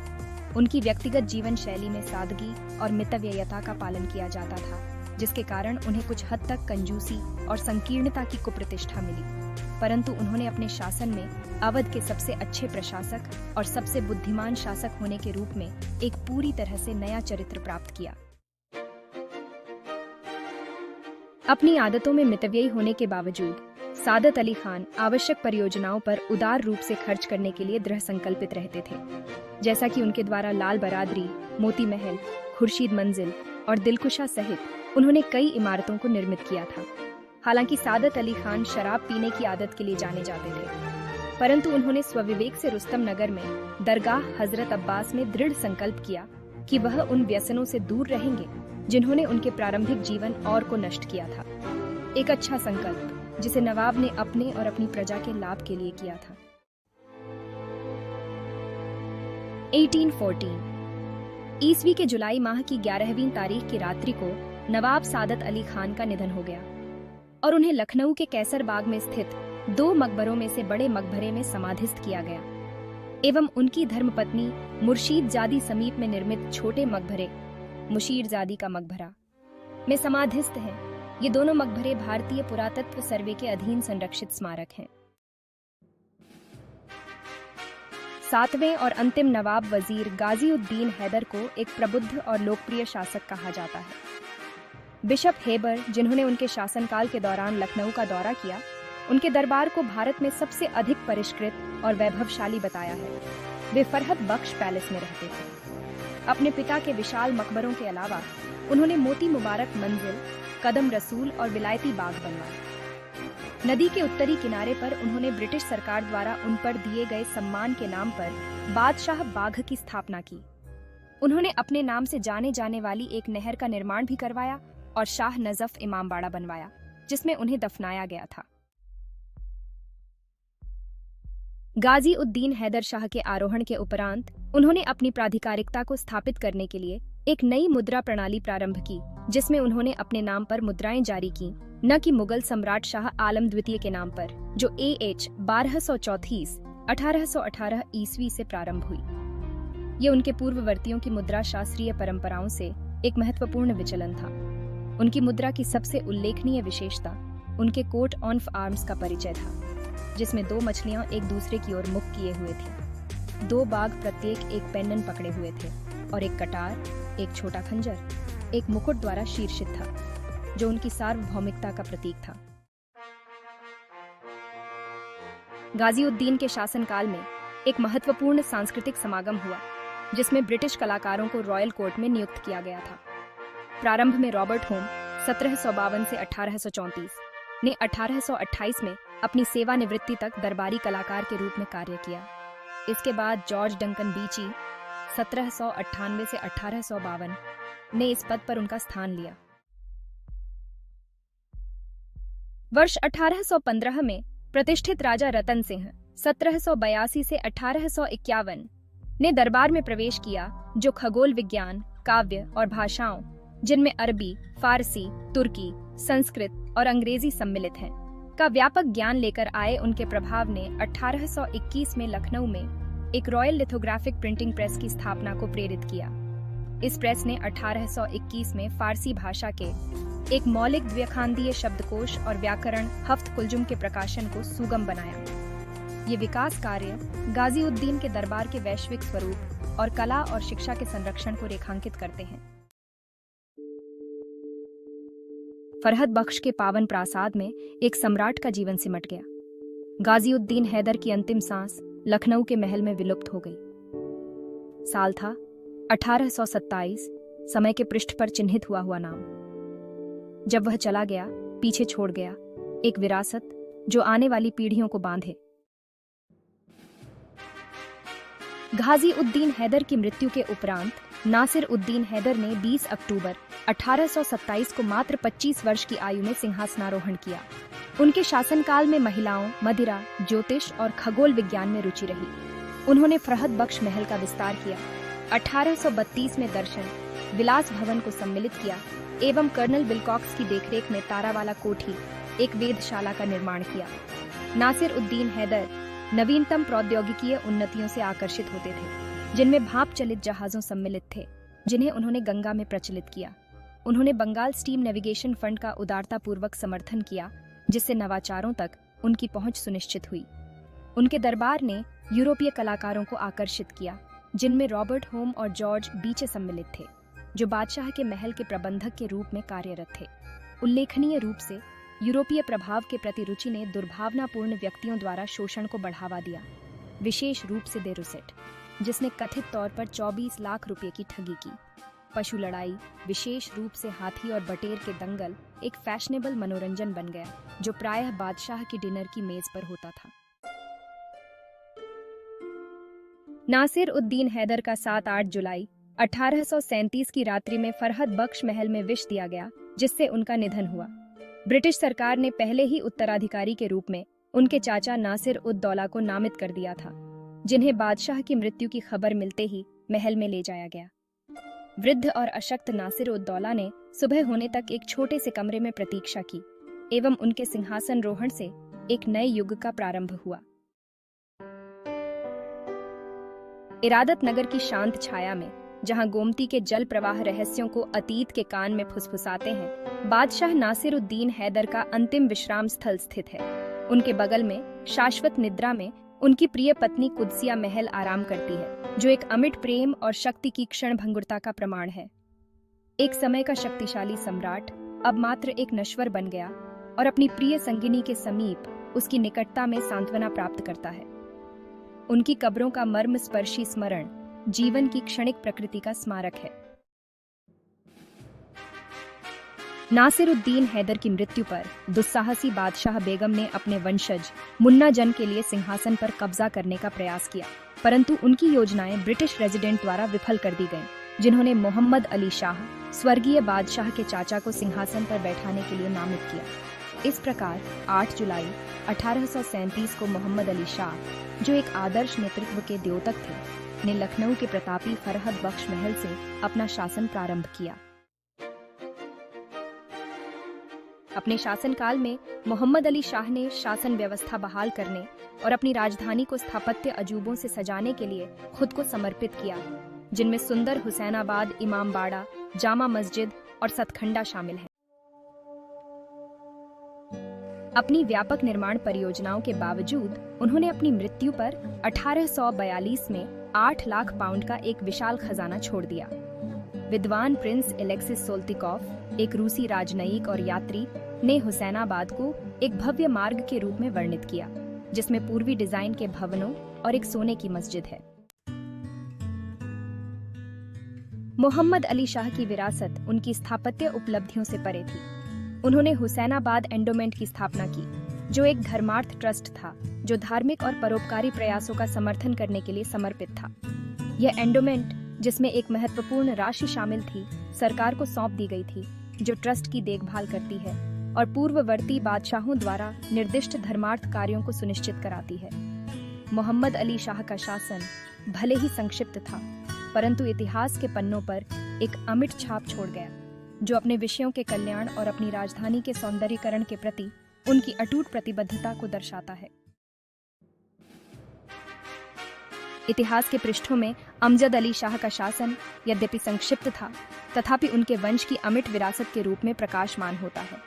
उनकी व्यक्तिगत जीवन शैली में सादगी और मितव्ययता का पालन किया जाता था, जिसके कारण उन्हें कुछ हद तक कंजूसी और संकीर्णता की कुप्रतिष्ठा मिली। परंतु उन्होंने अपने शासन में अवध के सबसे अच्छे प्रशासक और सबसे बुद्धिमान शासक होने के रूप में एक पूरी तरह से नया चरित्र प्राप्त किया। अपनी आदतों में मितव्ययी होने के बावजूद सादत अली खान आवश्यक परियोजनाओं पर उदार रूप से खर्च करने के लिए दृढ़ संकल्पित रहते थे, जैसा कि उनके द्वारा लाल बरादरी, मोती महल, खुर्शीद मंजिल और दिलकुशा सहित उन्होंने कई इमारतों को निर्मित किया था। हालांकि सादत अली खान शराब पीने की आदत के लिए जाने जाते थे, परंतु उन्होंने स्वविवेक से रुस्तम नगर में दरगाह हजरत अब्बास में दृढ़ संकल्प किया कि वह उन व्यसनों से दूर रहेंगे जिन्होंने उनके प्रारंभिक जीवन और को नष्ट किया था। एक अच्छा संकल्प जिसे नवाब ने अपने और अपनी प्रजा के लाभ के लिए किया था। 1814 ईस्वी के जुलाई माह की 11वीं तारीख की रात्रि को नवाब सादत अली खान का निधन हो गया और उन्हें लखनऊ के कैसर बाग में स्थित 2 मकबरों में से बड़े मकबरे में समाधिस्थ किया गया एवं उनकी धर्मपत्नी मुर्शीद जादी समीप में निर्मित छोटे मकबरे मुशीर जादी का मकबरा में समाधिस्थ हैं। ये दोनों मकबरे भारतीय पुरातत्व सर्वे के अधीन संरक्षित स्मारक हैं। 7वें और अंतिम नवाब वजीर गाजी उद्दीन हैदर को एक प्रबुद्ध और लोकप्रिय शासक कहा जाता है। बिशप हेबर, जिन्होंने उनके शासनकाल के दौरान लखनऊ का दौरा किया, उनके दरबार को भारत में सबसे अधिक परिष्कृत और वैभवशाली बताया है। वे फरहत बख्श पैलेस में रहते थे। अपने पिता के विशाल मकबरों के अलावा उन्होंने मोती मुबारक मंजिल, कदम रसूल और विलायती बाग बनवाए। नदी के उत्तरी किनारे पर उन्होंने ब्रिटिश सरकार द्वारा उन पर दिए गए सम्मान के नाम पर बादशाह बाघ की स्थापना की। उन्होंने अपने नाम से जाने जाने वाली एक नहर का निर्माण भी करवाया और शाह नजफ इमामबाड़ा बनवाया, जिसमें उन्हें दफनाया गया था। गाजी उद्दीन हैदर शाह के आरोहण के उपरांत उन्होंने अपनी प्राधिकारिकता को स्थापित करने के लिए एक नई मुद्रा प्रणाली प्रारंभ की, जिसमें उन्होंने अपने नाम पर मुद्राएं जारी की, न कि मुगल सम्राट शाह आलम द्वितीय के नाम पर, जो AH 1234 1818 ईस्वी से प्रारंभ हुई। ये उनके पूर्ववर्तियों की मुद्रा शास्त्रीय परंपराओं से एक महत्वपूर्ण विचलन था। उनकी मुद्रा की सबसे उल्लेखनीय विशेषता उनके कोट ऑफ आर्म्स का परिचय था, जिसमें 2 मछलियां एक दूसरे की ओर मुख किए हुए थी। 2 बाघ प्रत्येक एक पेंडन पकड़े हुए थे और एक कटार, एक छोटा खंजर, एक मुकुट द्वारा शीर्षित था, जो उनकी सार्वभौमिकता का प्रतीक था। गाजीउद्दीन के शासनकाल में एक महत्वपूर्ण सांस्कृतिक समागम हुआ, जिसमें ब्रिटिश कलाकारों को रॉयल कोर्ट में नियुक्त किया गया था। प्रारंभ में रॉबर्ट होम 1752 से 1834 ने 1828 में अपनी सेवानिवृत्ति तक दरबारी कलाकार के रूप में कार्य किया। इसके बाद जॉर्ज डंकन बीची 1798 से 1852 ने इस पद पर उनका स्थान लिया। वर्ष 1815 में प्रतिष्ठित राजा रतन सिंह 1782 से 1851 ने दरबार में प्रवेश किया, जो खगोल विज्ञान, काव्य और भाषाओं, जिनमें अरबी, फारसी, तुर्की, संस्कृत और अंग्रेजी सम्मिलित हैं, का व्यापक ज्ञान लेकर आए। उनके प्रभाव ने 1821 में लखनऊ में एक रॉयल लिथोग्राफिक प्रिंटिंग प्रेस की स्थापना को प्रेरित किया। इस प्रेस ने 1821 में फारसी भाषा के एक मौलिक द्विखंडीय शब्दकोश और व्याकरण हफ्त कुलजुम के प्रकाशन को सुगम बनाया। ये विकास कार्य गाजीउद्दीन के दरबार के वैश्विक स्वरूप और कला और शिक्षा के संरक्षण को रेखांकित करते हैं। फरहद बख्श के पावन प्रासाद में एक सम्राट का जीवन सिमट गया। गाजीउद्दीन हैदर की अंतिम सांस लखनऊ के महल में विलुप्त हो गई। साल था 1827, समय के पृष्ठ पर चिन्हित हुआ नाम। जब वह चला गया, पीछे छोड़ गया एक विरासत जो आने वाली पीढ़ियों को बांधे। गाजीउद्दीन हैदर की मृत्यु के उपरांत नासिर उद्दीन हैदर ने 20 अक्टूबर 1827 को मात्र 25 वर्ष की आयु में सिंहासनारोहण किया। उनके शासनकाल में महिलाओं, मदिरा, ज्योतिष और खगोल विज्ञान में रुचि रही। उन्होंने फरहद बख्श महल का विस्तार किया, 1832 में दर्शन विलास भवन को सम्मिलित किया एवं कर्नल विलकॉक्स की देखरेख में तारावाला कोठी, एक वेधशाला का निर्माण किया। नासिर उद्दीन हैदर नवीनतम प्रौद्योगिकीय उन्नतियों से आकर्षित होते थे, जिनमें भाप चलित जहाजों सम्मिलित थे, जिन्हें उन्होंने गंगा में प्रचलित किया। उन्होंने बंगाल स्टीम नेविगेशन फंड का उदारतापूर्वक समर्थन किया, जिससे नवाचारों तक उनकी पहुंच सुनिश्चित हुई। उनके दरबार ने यूरोपीय कलाकारों को आकर्षित किया, जिनमें रॉबर्ट होम और जॉर्ज बीचे सम्मिलित थे, जो बादशाह के महल के प्रबंधक के रूप में कार्यरत थे। उल्लेखनीय रूप से यूरोपीय प्रभाव के प्रति रुचि ने दुर्भावनापूर्ण व्यक्तियों द्वारा शोषण को बढ़ावा दिया, विशेष रूप से दे रुसेट, जिसने कथित तौर पर 24 लाख रुपए की ठगी की। पशु लड़ाई, विशेष रूप से हाथी और बटेर के दंगल, एक फैशनेबल मनोरंजन बन गया, जो प्रायः बादशाह की डिनर की मेज पर होता था। नासिर उद्दीन हैदर का 7-8 जुलाई 1837 की रात्रि में फरहद बख्श महल में विष दिया गया, जिससे उनका निधन हुआ। ब्रिटिश सरकार ने पहले ही उत्तराधिकारी के रूप में उनके चाचा नासिर उद दौला को नामित कर दिया था, जिन्हें बादशाह की मृत्यु की खबर मिलते ही महल में ले जाया गया। वृद्ध और अशक्त नासिर उद दौला ने सुबह होने तक एक छोटे से कमरे में प्रतीक्षा की एवं उनके सिंहासन रोहण से एक नए युग का प्रारंभ हुआ। इरादत नगर की शांत छाया में, जहां गोमती के जल प्रवाह रहस्यों को अतीत के कान में फुसफुसाते हैं, बादशाह नासिर उद्दीन हैदर का अंतिम विश्राम स्थल स्थित है। उनके बगल में शाश्वत निद्रा में उनकी प्रिय पत्नी कुदसिया महल आराम करती है, जो एक अमिट प्रेम और शक्ति की क्षणभंगुरता का प्रमाण है। एक समय का शक्तिशाली सम्राट अब मात्र एक नश्वर बन गया और अपनी प्रिय संगिनी के समीप उसकी निकटता में सांत्वना प्राप्त करता है। उनकी कब्रों का मर्मस्पर्शी स्मरण जीवन की क्षणिक प्रकृति का स्मारक है। नासिर उद्दीन हैदर की मृत्यु पर दुस्साहसी बादशाह बेगम ने अपने वंशज मुन्ना जन के लिए सिंहासन पर कब्जा करने का प्रयास किया, परंतु उनकी योजनाएं ब्रिटिश रेजिडेंट द्वारा विफल कर दी गईं, जिन्होंने मोहम्मद अली शाह, स्वर्गीय बादशाह के चाचा को सिंहासन पर बैठाने के लिए नामित किया। इस प्रकार 8 जुलाई 1837 को मोहम्मद अली शाह, जो एक आदर्श नेतृत्व के द्योतक थे, ने लखनऊ के प्रतापी फरहद बख्श महल से अपना शासन प्रारंभ किया। अपने शासनकाल में मोहम्मद अली शाह ने शासन व्यवस्था बहाल करने और अपनी राजधानी को स्थापत्य अजूबों से सजाने के लिए खुद को समर्पित किया, जिनमें सुंदर हुसैनाबाद, इमामबाड़ा, जामा मस्जिद और सतखंडा शामिल हैं। अपनी व्यापक निर्माण परियोजनाओं के बावजूद उन्होंने अपनी मृत्यु पर 1842 में 8 लाख पाउंड का एक विशाल खजाना छोड़ दिया। विद्वान प्रिंस एलेक्सिस सोल्तिकॉफ, एक रूसी राजनयिक और यात्री, ने हुसैनाबाद को एक भव्य मार्ग के रूप में वर्णित किया, जिसमें पूर्वी डिजाइन के भवनों और एक सोने की मस्जिद है। मोहम्मद अली शाह की विरासत उनकी स्थापत्य उपलब्धियों से परे थी। उन्होंने हुसैनाबाद एंडोमेंट की स्थापना की, जो एक धर्मार्थ ट्रस्ट था जो धार्मिक और परोपकारी प्रयासों का समर्थन करने के लिए समर्पित था। यह एंडोमेंट, जिसमें एक महत्वपूर्ण राशि शामिल थी, सरकार को सौंप दी गई थी, जो ट्रस्ट की देखभाल करती है और पूर्ववर्ती बादशाहों द्वारा निर्दिष्ट धर्मार्थ कार्यों को सुनिश्चित कराती है। मोहम्मद अली शाह का शासन भले ही संक्षिप्त था, परंतु इतिहास के पन्नों पर एक अमिट छाप छोड़ गया, जो अपने विषयों के कल्याण और अपनी राजधानी के सौंदर्यीकरण के प्रति उनकी अटूट प्रतिबद्धता को दर्शाता है। इतिहास के पृष्ठों में अमजद अली शाह का शासन यद्यपि संक्षिप्त था, तथापि उनके वंश की अमिट विरासत के रूप में प्रकाशमान होता है।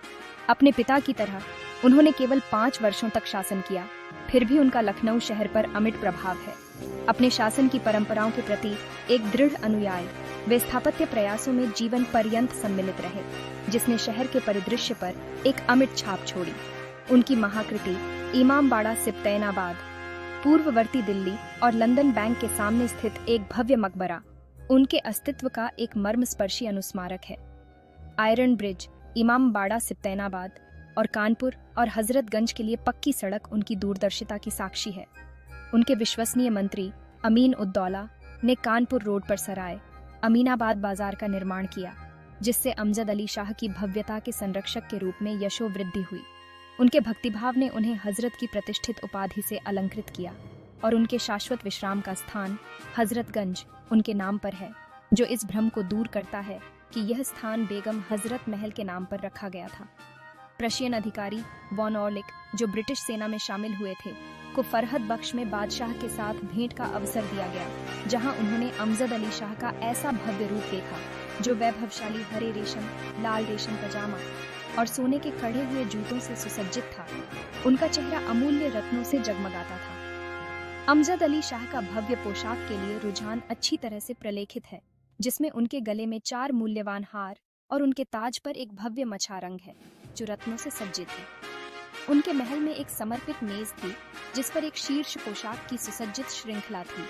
अपने पिता की तरह उन्होंने केवल 5 वर्षों तक शासन किया, फिर भी उनका लखनऊ शहर पर अमिट प्रभाव है। अपने शासन की परंपराओं के प्रति एक दृढ़ अनुयायी, वे स्थापत्य प्रयासों में जीवन पर्यंत सम्मिलित रहे, जिसने शहर के परिदृश्य पर एक अमिट छाप छोड़ी। उनकी महाकृति इमामबाड़ा सिप्तैनाबाद, पूर्ववर्ती दिल्ली और लंदन बैंक के सामने स्थित एक भव्य मकबरा, उनके अस्तित्व का एक मर्मस्पर्शी अनुस्मारक है। आयरन ब्रिज, इमामबाड़ा सिप्तैनाबाद और कानपुर और हजरतगंज के लिए पक्की सड़क उनकी दूरदर्शिता की साक्षी है। उनके विश्वसनीय मंत्री अमीन उद्दौला ने कानपुर रोड पर सराय अमीनाबाद बाजार का निर्माण किया, जिससे अमजद अली शाह की भव्यता के संरक्षक के रूप में यशोवृद्धि हुई। उनके भक्तिभाव ने उन्हें हजरत की प्रतिष्ठित उपाधि से अलंकृत किया और उनके शाश्वत विश्राम का स्थान हजरतगंज उनके नाम पर है, जो इस भ्रम को दूर करता है कि यह स्थान बेगम हजरत महल के नाम पर रखा गया था। प्रशियन अधिकारी वॉन ऑर्लिक, जो ब्रिटिश सेना में शामिल हुए थे, को फरहद बख्श में बादशाह के साथ भेंट का अवसर दिया गया, जहां उन्होंने अमजद अली शाह का ऐसा भव्य रूप देखा, जो वैभवशाली हरे रेशम, लाल रेशम पजामा और सोने के कढ़े हुए जूतों से सुसज्जित था। उनका चेहरा अमूल्य रत्नों से जगमगाता था। अमजद अली शाह का भव्य पोशाक के लिए रुझान अच्छी तरह से प्रलेखित है, जिसमें उनके गले में 4 मूल्यवान हार और उनके ताज पर एक भव्य मछारंग है, जो रत्नों से सज्जित है। उनके महल में एक समर्पित मेज थी, जिस पर एक शीर्ष पोशाक की सुसज्जित श्रृंखला थी,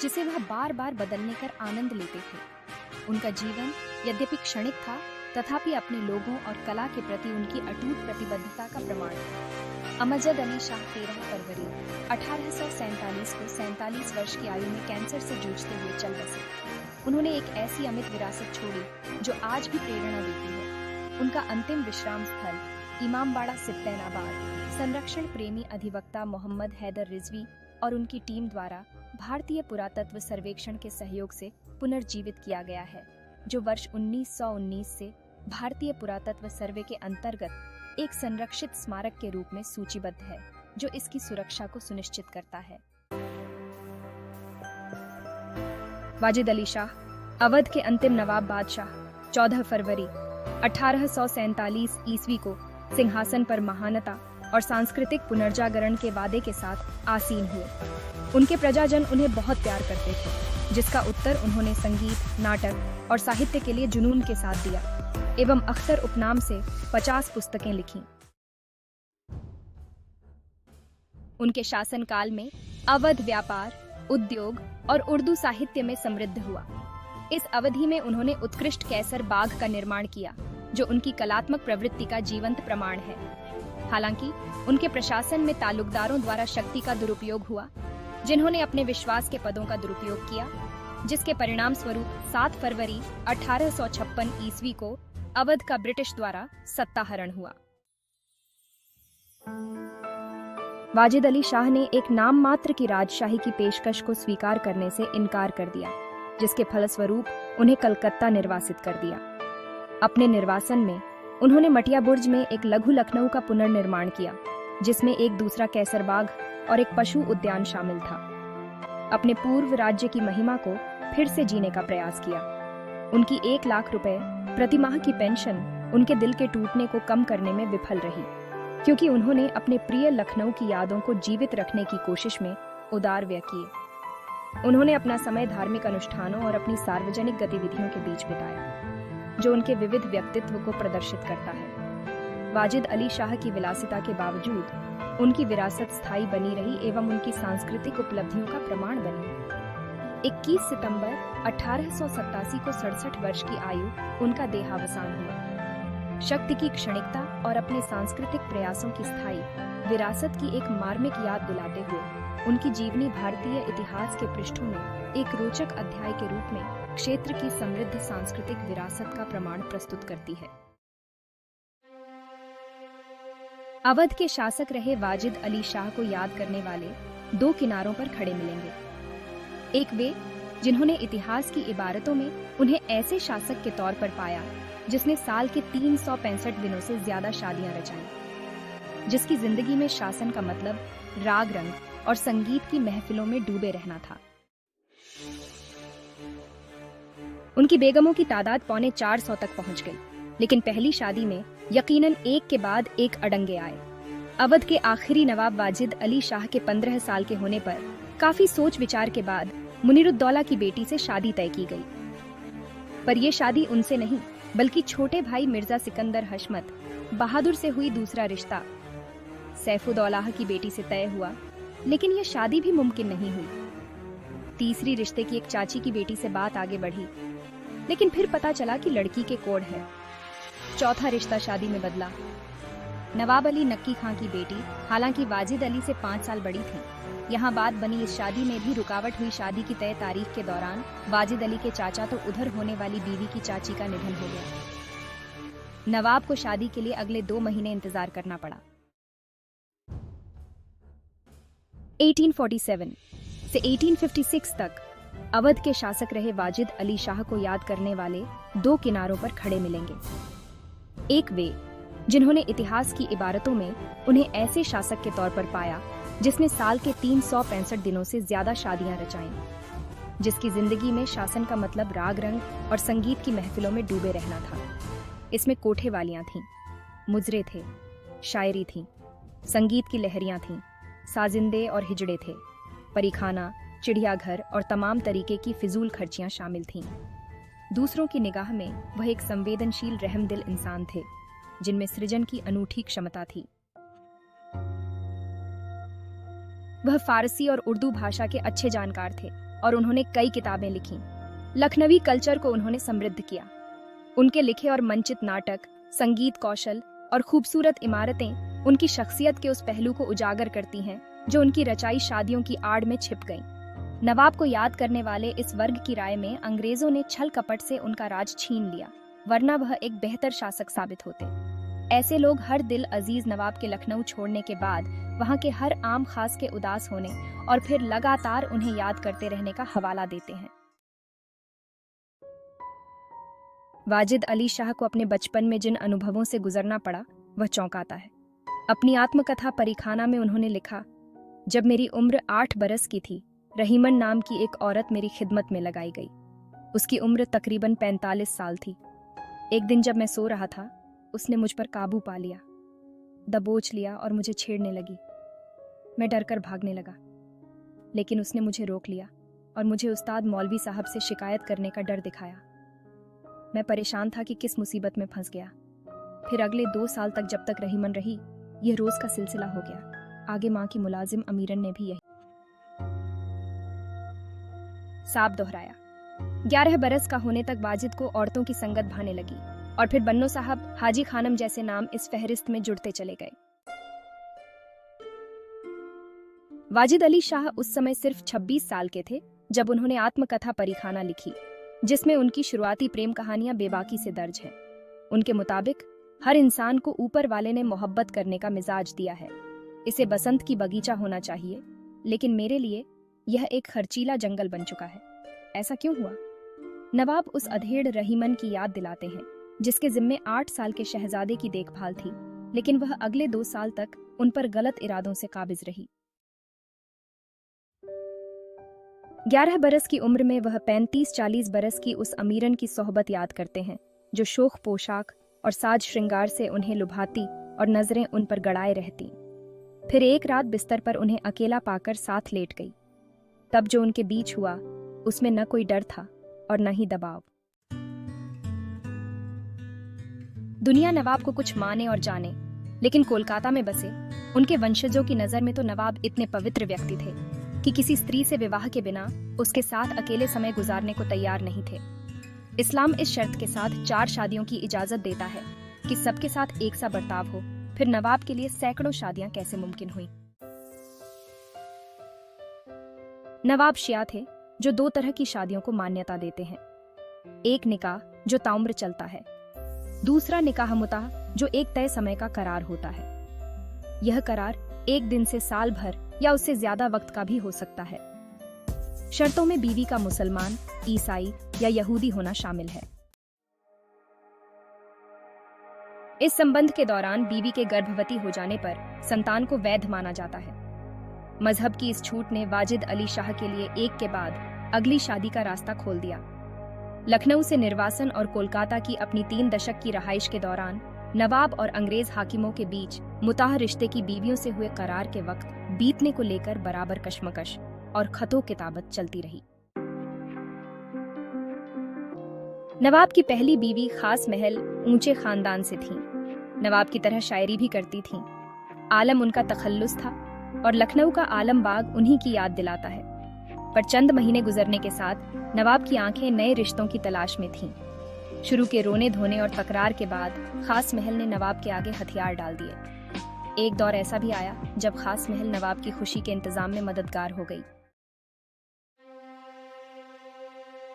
जिसे वह बार बार बदलने कर आनंद लेते थे। उनका जीवन यद्यपि क्षणिक था, तथापि अपने लोगों और कला के प्रति उनकी अटूट प्रतिबद्धता का प्रमाण है। अमजद अली शाह 13 फरवरी 1847 को 47 वर्ष की आयु में कैंसर से जूझते हुए चल बसे। उन्होंने एक ऐसी अमिट विरासत छोड़ी, जो आज भी प्रेरणा देती है। उनका अंतिम विश्राम स्थल इमामबाड़ा सिप्तैनाबाद संरक्षण प्रेमी अधिवक्ता मोहम्मद हैदर रिजवी और उनकी टीम द्वारा भारतीय पुरातत्व सर्वेक्षण के सहयोग से पुनर्जीवित किया गया है, जो वर्ष 1919 से भारतीय पुरातत्व सर्वे के अंतर्गत एक संरक्षित स्मारक के रूप में सूचीबद्ध है, जो इसकी सुरक्षा को सुनिश्चित करता है। वाजिद अली शाह, अवध के अंतिम नवाब बादशाह, 14 फरवरी 1847 ईस्वी को सिंहासन पर महानता और सांस्कृतिक पुनर्जागरण के वादे के साथ आसीन हुए। उनके प्रजाजन उन्हें बहुत प्यार करते थे, जिसका उत्तर उन्होंने संगीत, नाटक और साहित्य के लिए जुनून के साथ दिया एवं अख्तर उपनाम से 50 पुस्तकें लिखीं। उनके शासनकाल में अवध व्यापार, उद्योग और उर्दू साहित्य में समृद्ध हुआ। इस अवधि में उन्होंने उत्कृष्ट कैसर बाग का निर्माण किया, जो उनकी कलात्मक प्रवृत्ति का जीवंत प्रमाण है। हालांकि उनके प्रशासन में तालुकदारों द्वारा शक्ति का दुरुपयोग हुआ, जिन्होंने अपने विश्वास के पदों का दुरुपयोग किया, जिसके परिणाम स्वरूप 7 फरवरी 1856 ईस्वी को अवध का ब्रिटिश द्वारा सत्ताहरण हुआ। वाजिद अली शाह ने एक नाम मात्र की राजशाही की पेशकश को स्वीकार करने से इनकार कर दिया, जिसके फलस्वरूप उन्हें कलकत्ता निर्वासित कर दिया। अपने निर्वासन में उन्होंने मटिया बुर्ज में एक लघु लखनऊ का पुनर्निर्माण किया, जिसमें एक दूसरा कैसर बाग और एक पशु उद्यान शामिल था। अपने पूर्व राज्य की महिमा को फिर से जीने का प्रयास किया। उनकी 1 लाख रुपए प्रतिमाह की पेंशन उनके दिल के टूटने को कम करने में विफल रही। क्योंकि उन्होंने अपने प्रिय लखनऊ की यादों को जीवित रखने की कोशिश में उदार व्यय किए। उन्होंने अपना समय धार्मिक अनुष्ठानों और अपनी सार्वजनिक गतिविधियों के बीच बिताया, जो उनके विविध व्यक्तित्व को प्रदर्शित करता है। वाजिद अली शाह की विलासिता के बावजूद उनकी विरासत स्थायी बनी रही एवं उनकी सांस्कृतिक उपलब्धियों का प्रमाण बनी। 21 सितंबर 1887 को 67 वर्ष की आयु उनका देहावसान हुआ। शक्ति की क्षणिकता और अपने सांस्कृतिक प्रयासों की स्थायी विरासत की एक मार्मिक याद दिलाते हुए उनकी जीवनी भारतीय इतिहास के पृष्ठों में एक रोचक अध्याय के रूप में क्षेत्र की समृद्ध सांस्कृतिक विरासत का प्रमाण प्रस्तुत करती है। अवध के शासक रहे वाजिद अली शाह को याद करने वाले दो किनारों पर खड़े मिलेंगे। एक वे जिन्होंने इतिहास की इबारतों में उन्हें ऐसे शासक के तौर पर पाया जिसने साल के 365 दिनों से ज्यादा शादियां रचाईं, जिसकी जिंदगी में शासन का मतलब राग रंग और संगीत की महफिलों में डूबे रहना था। उनकी बेगमों की तादाद 325 तक पहुंच गई, लेकिन पहली शादी में यकीनन एक के बाद एक अड़ंगे आए। अवध के आखिरी नवाब वाजिद अली शाह के 15 साल के होने पर काफी सोच विचार के बाद मुनीरुद्दौला की बेटी से शादी तय की गई। पर यह शादी उनसे नहीं बल्कि छोटे भाई मिर्जा सिकंदर हशमत बहादुर से हुई दूसरा रिश्ता सैफुद्दौला की बेटी से तय हुआ, लेकिन यह शादी भी मुमकिन नहीं हुई। तीसरी रिश्ते की एक चाची की बेटी से बात आगे बढ़ी, लेकिन फिर पता चला कि लड़की के कोड है। चौथा रिश्ता शादी में बदला। नवाब अली नक्की खां की बेटी हालांकि वाजिद अली से 5 साल बड़ी थी। यहाँ बात बनी इस शादी में भी रुकावट हुई। शादी की तय तारीख के दौरान वाजिद अली के चाचा तो उधर होने वाली बीवी की चाची का निधन हो गया। नवाब को शादी के लिए अगले 2 महीने इंतजार करना पड़ा। 1847 से 1856 तक अवध के शासक रहे वाजिद अली शाह को याद करने वाले दो किनारों पर खड़े मिलेंगे। एक वे जिन्होंने इतिहास की इबारतों में उन्हें ऐसे शासक के तौर पर पाया जिसने साल के 365 दिनों से ज्यादा शादियां रचाईं, जिसकी जिंदगी में शासन का मतलब राग रंग और संगीत की महफिलों में डूबे रहना था। इसमें कोठे वालियां थीं, मुजरे थे, शायरी थी, संगीत की लहरियां थीं, साजिंदे और हिजड़े थे, परीखाना, चिड़ियाघर और तमाम तरीके की फिजूल खर्चियां शामिल थीं। दूसरों की निगाह में वह एक संवेदनशील रहमदिल इंसान थे जिनमें सृजन की अनूठी क्षमता थी। वह फारसी और उर्दू भाषा के अच्छे जानकार थे और उन्होंने कई किताबें लिखीं। लखनवी कल्चर को उन्होंने समृद्ध किया। उनके लिखे और मंचित नाटक, संगीत कौशल और खूबसूरत इमारतें उनकी शख्सियत के उस पहलू को उजागर करती हैं जो उनकी रचाई शादियों की आड़ में छिप गईं। नवाब को याद करने वाले इस वर्ग की राय में अंग्रेजों ने छल कपट से उनका राज छीन लिया, वरना वह एक बेहतर शासक साबित होते। ऐसे लोग हर दिल अजीज नवाब के लखनऊ छोड़ने के बाद वहां के हर आम खास के उदास होने और फिर लगातार उन्हें याद करते रहने का हवाला देते हैं। वाजिद अली शाह को अपने बचपन में जिन अनुभवों से गुजरना पड़ा वह चौंकाता है। अपनी आत्मकथा परीखाना में उन्होंने लिखा, जब मेरी उम्र 8 बरस की थी, रहीमन नाम की एक औरत मेरी खिदमत में लगाई गई। उसकी उम्र तकरीबन 45 साल थी। एक दिन जब मैं सो रहा था, उसने मुझ पर काबू पा लिया, दबोच लिया और मुझे छेड़ने लगी। मैं डरकर भागने लगा, लेकिन उसने मुझे रोक लिया और मुझे उस्ताद मौलवी साहब से शिकायत करने का डर दिखाया। मैं परेशान था कि किस मुसीबत में फंस गया। फिर अगले 2 साल तक जब तक रहीमन रही, यह रोज का सिलसिला हो गया। आगे माँ की मुलाजिम अमीरन ने भी यही साब दोहराया। 11 बरस का होने तक वाजिद को औरतों की संगत भाने लगी और फिर बन्नो साहब, हाजी खानम जैसे नाम इस फहरिस्त में जुड़ते चले गए। वाजिद अली शाह उस समय सिर्फ 26 साल के थे जब उन्होंने आत्मकथा परीखाना लिखी, जिसमें उनकी शुरुआती प्रेम कहानियां बेबाकी से दर्ज हैं। उनके मुताबिक हर इंसान को ऊपर वाले ने मोहब्बत करने का मिजाज दिया है। इसे बसंत की बगीचा होना चाहिए, लेकिन मेरे लिए यह एक खर्चीला जंगल बन चुका है। ऐसा क्यों हुआ? नवाब उस अधेड़ रहीमन की याद दिलाते हैं जिसके जिम्मे 8 साल के शहजादे की देखभाल थी, लेकिन वह अगले 2 साल तक उन पर गलत इरादों से काबिज रही। 11 बरस की उम्र में वह 35-40 बरस की उस अमीरन की सोहबत याद करते हैं जो शोख पोशाक और साज श्रृंगार से उन्हें लुभाती और नजरें उन पर गड़ाए रहती। फिर एक रात बिस्तर पर उन्हें अकेला पाकर साथ लेट गई। तब जो उनके बीच हुआ उसमें न कोई डर था और न ही दबाव। दुनिया नवाब को कुछ माने और जाने, लेकिन कोलकाता में बसे उनके वंशजों की नजर में तो नवाब इतने पवित्र व्यक्ति थे कि किसी स्त्री से विवाह के बिना उसके साथ अकेले समय गुजारने को तैयार नहीं थे। इस्लाम इस शर्त के साथ 4 शादियों की इजाजत देता है कि सबके साथ एक सा बर्ताव हो। फिर नवाब के लिए सैकड़ों शादियां कैसे मुमकिन हुई। नवाब शिया थे जो 2 तरह की शादियों को मान्यता देते हैं। एक निकाह जो ताउम्र चलता है, दूसरा निकाह मुताह जो एक तय समय का करार होता है। यह करार 1 दिन से साल भर या उससे ज्यादा वक्त का भी हो सकता है। शर्तों में बीवी का मुसलमान, ईसाई या यहूदी होना शामिल है। इस संबंध के दौरान बीवी के गर्भवती हो जाने पर संतान को वैध माना जाता है। मजहब की इस छूट ने वाजिद अली शाह के लिए एक के बाद अगली शादी का रास्ता खोल दिया। लखनऊ से निर्वासन और कोलकाता की अपनी 3 दशक की रहाइश के दौरान नवाब और अंग्रेज हाकिमों के बीच मुताह रिश्ते की बीवियों से हुए करार के वक्त बीतने को लेकर बराबर कशमकश और खतो किताबत चलती रही। नवाब की पहली बीवी खास महल ऊंचे खानदान से थी। नवाब की तरह शायरी भी करती थीं। आलम उनका तखल्लुस था और लखनऊ का आलम बाग उन्हीं की याद दिलाता है। पर चंद महीने गुजरने के साथ नवाब की आंखें नए रिश्तों की तलाश में थीं। शुरू के रोने धोने और तकरार के बाद खास महल ने नवाब के आगे हथियार डाल दिए। एक दौर ऐसा भी आया जब खास महल नवाब की खुशी के इंतजाम में मददगार हो गई।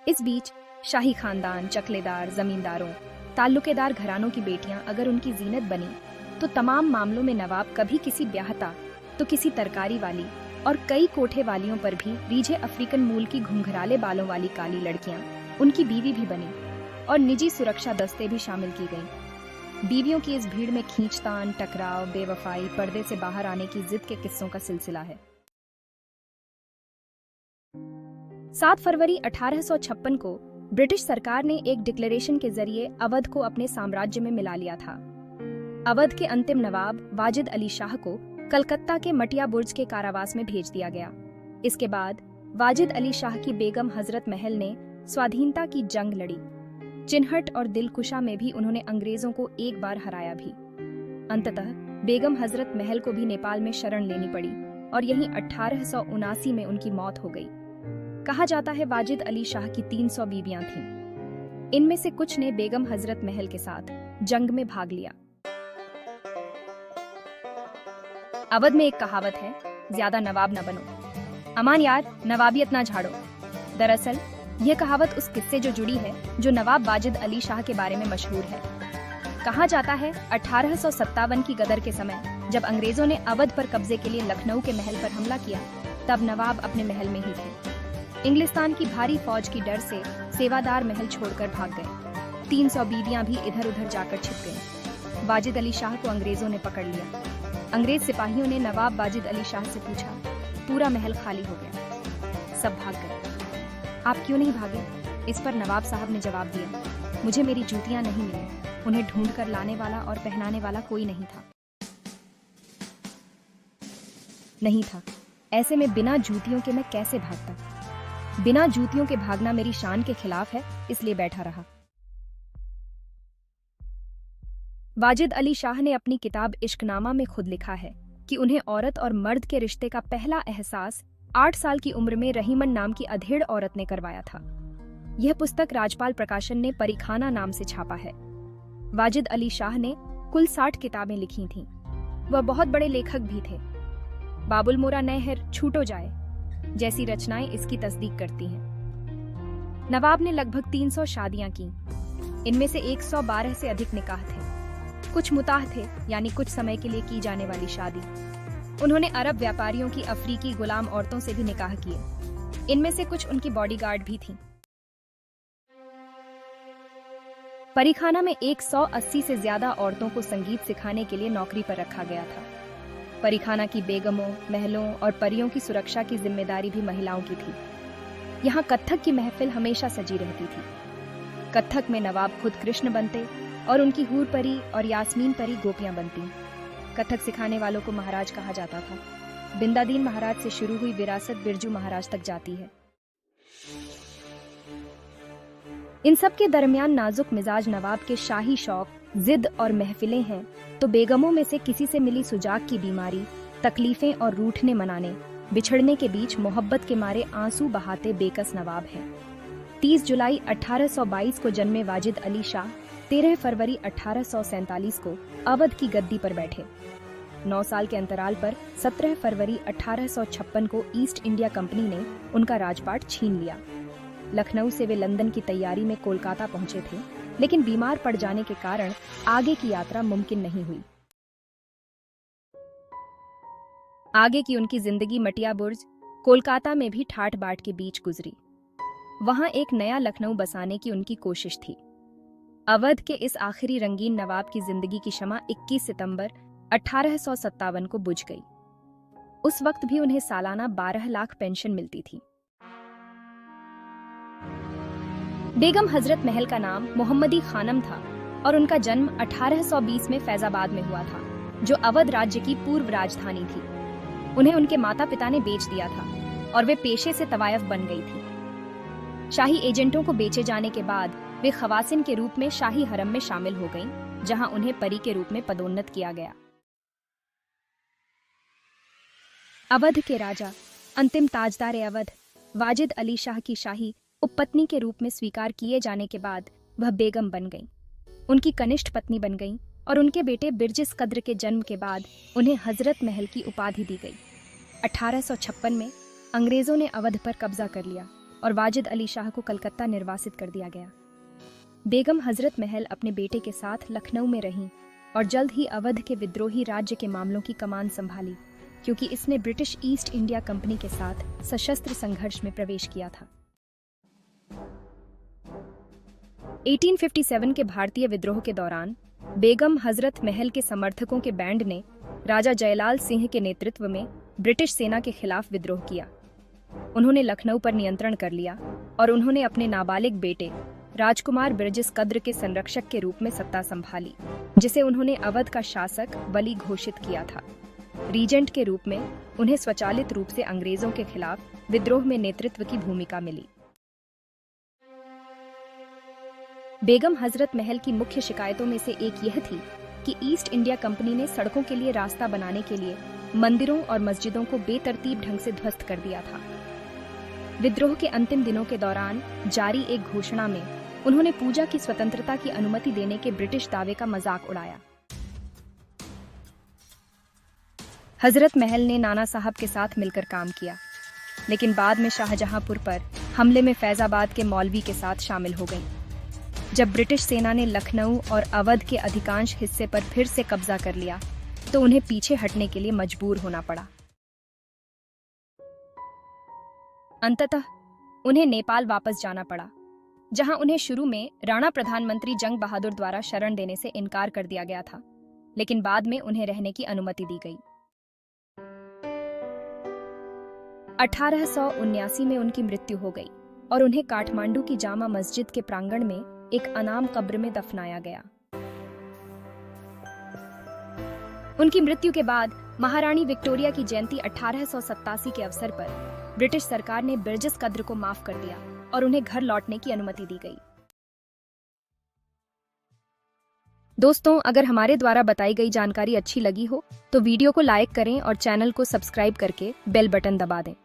इस बीच शाही खानदान, चकलेदार, जमींदारों, ताल्लुकेदार घरानों की बेटियां अगर उनकी जीनत बनी तो तमाम मामलों में नवाब कभी किसी ब्याहता तो किसी तरकारी वाली और कई कोठे वालियों पर भी रीझे अफ्रीकन मूल की घुंघराले बालों वाली काली लड़कियां उनकी बीवी भी बनी और निजी सुरक्षा दस्ते भी शामिल की गईं। बीवियों की इस भीड़ में खींचतान, टकराव, बेवफाई, पर्दे से बाहर आने की जिद के किस्सों का सिलसिला है। 7 फरवरी 1856 को ब्रिटिश सरकार ने एक डिक्लेरेशन के जरिए अवध को अपने साम्राज्य में मिला लिया था। अवध के अंतिम नवाब वाजिद अली शाह को कलकत्ता के मटिया बुर्ज के कारावास में भेज दिया गया। इसके बाद वाजिद अली शाह की बेगम हजरत महल ने स्वाधीनता की जंग लड़ी। चिन्हट और दिलकुशा में भी उन्होंने अंग्रेजों को एक बार हराया भी। अंततः बेगम हजरत महल को भी नेपाल में शरण लेनी पड़ी और यहीं 1879 में उनकी मौत हो गई। कहा जाता है वाजिद अली शाह की 300 बीवियां थीं। इनमें से कुछ ने बेगम हजरत महल के साथ जंग में भाग लिया। अवध में एक कहावत है, ज्यादा नवाब न बनो, अमान यार नवाबियत ना झाड़ो। दरअसल यह कहावत उस किस्से जो जुड़ी है जो नवाब वाजिद अली शाह के बारे में मशहूर है। कहा जाता है 1857 की गदर के समय जब अंग्रेजों ने अवध पर कब्जे के लिए लखनऊ के महल पर हमला किया, तब नवाब अपने महल में ही थे। इंग्लिस्तान की भारी फौज की डर से सेवादार महल छोड़कर भाग गए। 300 बीवियां भी इधर उधर जाकर छिप गईं। वाजिद अली शाह को अंग्रेजों ने पकड़ लिया। अंग्रेज सिपाहियों ने नवाब वाजिद अली शाह से पूछा, पूरा महल खाली हो गया, सब भाग गए, आप क्यों नहीं भागे? इस पर नवाब साहब ने जवाब दिया, मुझे मेरी जूतियां नहीं मिली, उन्हें ढूंढ कर लाने वाला और पहनाने वाला कोई नहीं था। ऐसे में बिना जूतियों के मैं कैसे भागता? बिना जूतियों के भागना मेरी शान के खिलाफ है, इसलिए बैठा रहा। वाजिद अली शाह ने अपनी किताब इश्कनामा में खुद लिखा है कि उन्हें औरत और मर्द के रिश्ते का पहला एहसास 8 साल की उम्र में रहीमन नाम की अधेड़ औरत ने करवाया था। यह पुस्तक राजपाल प्रकाशन ने परिखाना नाम से छापा है। वाजिद अली शाह ने कुल 60 किताबें लिखी थीं। वह बहुत बड़े लेखक भी थे। बाबुल मोरा नहर छूटो जाए जैसी रचनाएं इसकी तस्दीक करती हैं। नवाब ने लगभग 300 शादियां की। इनमें से 112 से अधिक निकाह थे। कुछ मुताह थे, यानी कुछ समय के लिए की जाने वाली शादी। उन्होंने अरब व्यापारियों की अफ्रीकी गुलाम औरतों से भी निकाह किए। इनमें से कुछ उनकी बॉडीगार्ड भी थीं। परिखाना में 180 से ज्यादा औरतों को संगीत सिखाने के लिए नौकरी पर रखा गया था। परिखाना की बेगमों, महलों और परियों की सुरक्षा की जिम्मेदारी भी महिलाओं की थी। यहाँ कत्थक की महफिल हमेशा सजी रहती थी। कत्थक में नवाब खुद कृष्ण बनते और उनकी हूर परी और यास्मीन परी गोपियां बनती। कथक सिखाने वालों को महाराज कहा जाता था। बिंदादीन महाराज से शुरू हुई विरासत बिरजू महाराज तक जाती है। इन सब के दरमियान नाजुक मिजाज नवाब के शाही शौक, जिद और महफिलें हैं तो बेगमों में से किसी से मिली सुजाक की बीमारी, तकलीफें और रूठने मनाने, बिछड़ने के बीच मोहब्बत के मारे आंसू बहाते बेकस नवाब हैं। 30 जुलाई 1822 को जन्मे वाजिद अली शाह 13 फरवरी 1847 को अवध की गद्दी पर बैठे। 9 साल के अंतराल पर 17 फरवरी 1856 को ईस्ट इंडिया कंपनी ने उनका राजपाट छीन लिया। लखनऊ से वे लंदन की तैयारी में कोलकाता पहुंचे थे, लेकिन बीमार पड़ जाने के कारण आगे की यात्रा मुमकिन नहीं हुई। आगे की उनकी जिंदगी मटिया बुर्ज, कोलकाता में भी ठाट बाट के बीच गुजरी। वहां एक नया लखनऊ बसाने की उनकी कोशिश थी। अवध के इस आखिरी रंगीन नवाब की जिंदगी की शमा 21 सितंबर 1857 को बुझ गई। उस वक्त भी उन्हें सालाना 12 लाख पेंशन मिलती थी। बेगम हजरत महल का नाम मोहम्मदी खानम था और उनका जन्म 1820 में फैजाबाद में हुआ था, जो अवध राज्य की पूर्व राजधानी थी। उन्हें उनके माता पिता ने बेच दिया था और वे पेशे से तवायफ बन गई थी। शाही एजेंटों को बेचे जाने के बाद वे खवासिन के रूप में शाही हरम में शामिल हो गईं, जहां उन्हें परी के रूप में पदोन्नत किया गया। अवध के राजा, अंतिम ताजदार अवध, वाजिद अली शाह की शाही उपपत्नी के रूप में स्वीकार किए जाने के बाद वह बेगम बन गईं। उनकी कनिष्ठ पत्नी बन गईं और उनके बेटे बिरजिस कद्र के जन्म के बाद उन्हें हजरत महल की उपाधि दी गई। 1856 में अंग्रेजों ने अवध पर कब्जा कर लिया और वाजिद अली शाह को कलकत्ता निर्वासित कर दिया गया। बेगम हजरत महल अपने बेटे के साथ लखनऊ में रहीं और जल्द ही अवध के विद्रोही राज्य के मामलों की कमान संभाली, क्योंकि इसने ब्रिटिश ईस्ट इंडिया कंपनी के साथ सशस्त्र संघर्ष में प्रवेश किया था। 1857 के भारतीय विद्रोह के दौरान बेगम हजरत महल के समर्थकों के बैंड ने राजा जयलाल सिंह के नेतृत्व में ब्रिटिश सेना के खिलाफ विद्रोह किया। उन्होंने लखनऊ पर नियंत्रण कर लिया और उन्होंने अपने नाबालिग बेटे राजकुमार बिरजिस कद्र के संरक्षक के रूप में सत्ता संभाली, जिसे उन्होंने अवध का शासक वली घोषित किया था। रीजेंट के रूप में उन्हें स्वचालित रूप से अंग्रेजों के खिलाफ विद्रोह में नेतृत्व की भूमिका मिली। बेगम हजरत महल की मुख्य शिकायतों में से एक यह थी कि ईस्ट इंडिया कंपनी ने सड़कों के लिए रास्ता बनाने के लिए मंदिरों और मस्जिदों को बेतरतीब ढंग से ध्वस्त कर दिया था। विद्रोह के अंतिम दिनों के दौरान जारी एक घोषणा में उन्होंने पूजा की स्वतंत्रता की अनुमति देने के ब्रिटिश दावे का मजाक उड़ाया। हजरत महल ने नाना साहब के साथ मिलकर काम किया, लेकिन बाद में शाहजहांपुर पर हमले में फैजाबाद के मौलवी के साथ शामिल हो गईं। जब ब्रिटिश सेना ने लखनऊ और अवध के अधिकांश हिस्से पर फिर से कब्जा कर लिया, तो उन्हें पीछे हटने के लिए मजबूर होना पड़ा। अंततः उन्हें नेपाल वापस जाना पड़ा, जहां उन्हें शुरू में राणा प्रधानमंत्री जंग बहादुर द्वारा शरण देने से इनकार कर दिया गया था, लेकिन बाद में उन्हें रहने की अनुमति दी गई। 1879 में उनकी मृत्यु हो गई और उन्हें काठमांडू की जामा मस्जिद के प्रांगण में एक अनाम कब्र में दफनाया गया। उनकी मृत्यु के बाद महारानी विक्टोरिया की जयंती 1887 के अवसर पर ब्रिटिश सरकार ने बिरजिस कद्र को माफ कर दिया और उन्हें घर लौटने की अनुमति दी गई। दोस्तों, अगर हमारे द्वारा बताई गई जानकारी अच्छी लगी हो तो वीडियो को लाइक करें और चैनल को सब्सक्राइब करके बेल बटन दबा दें।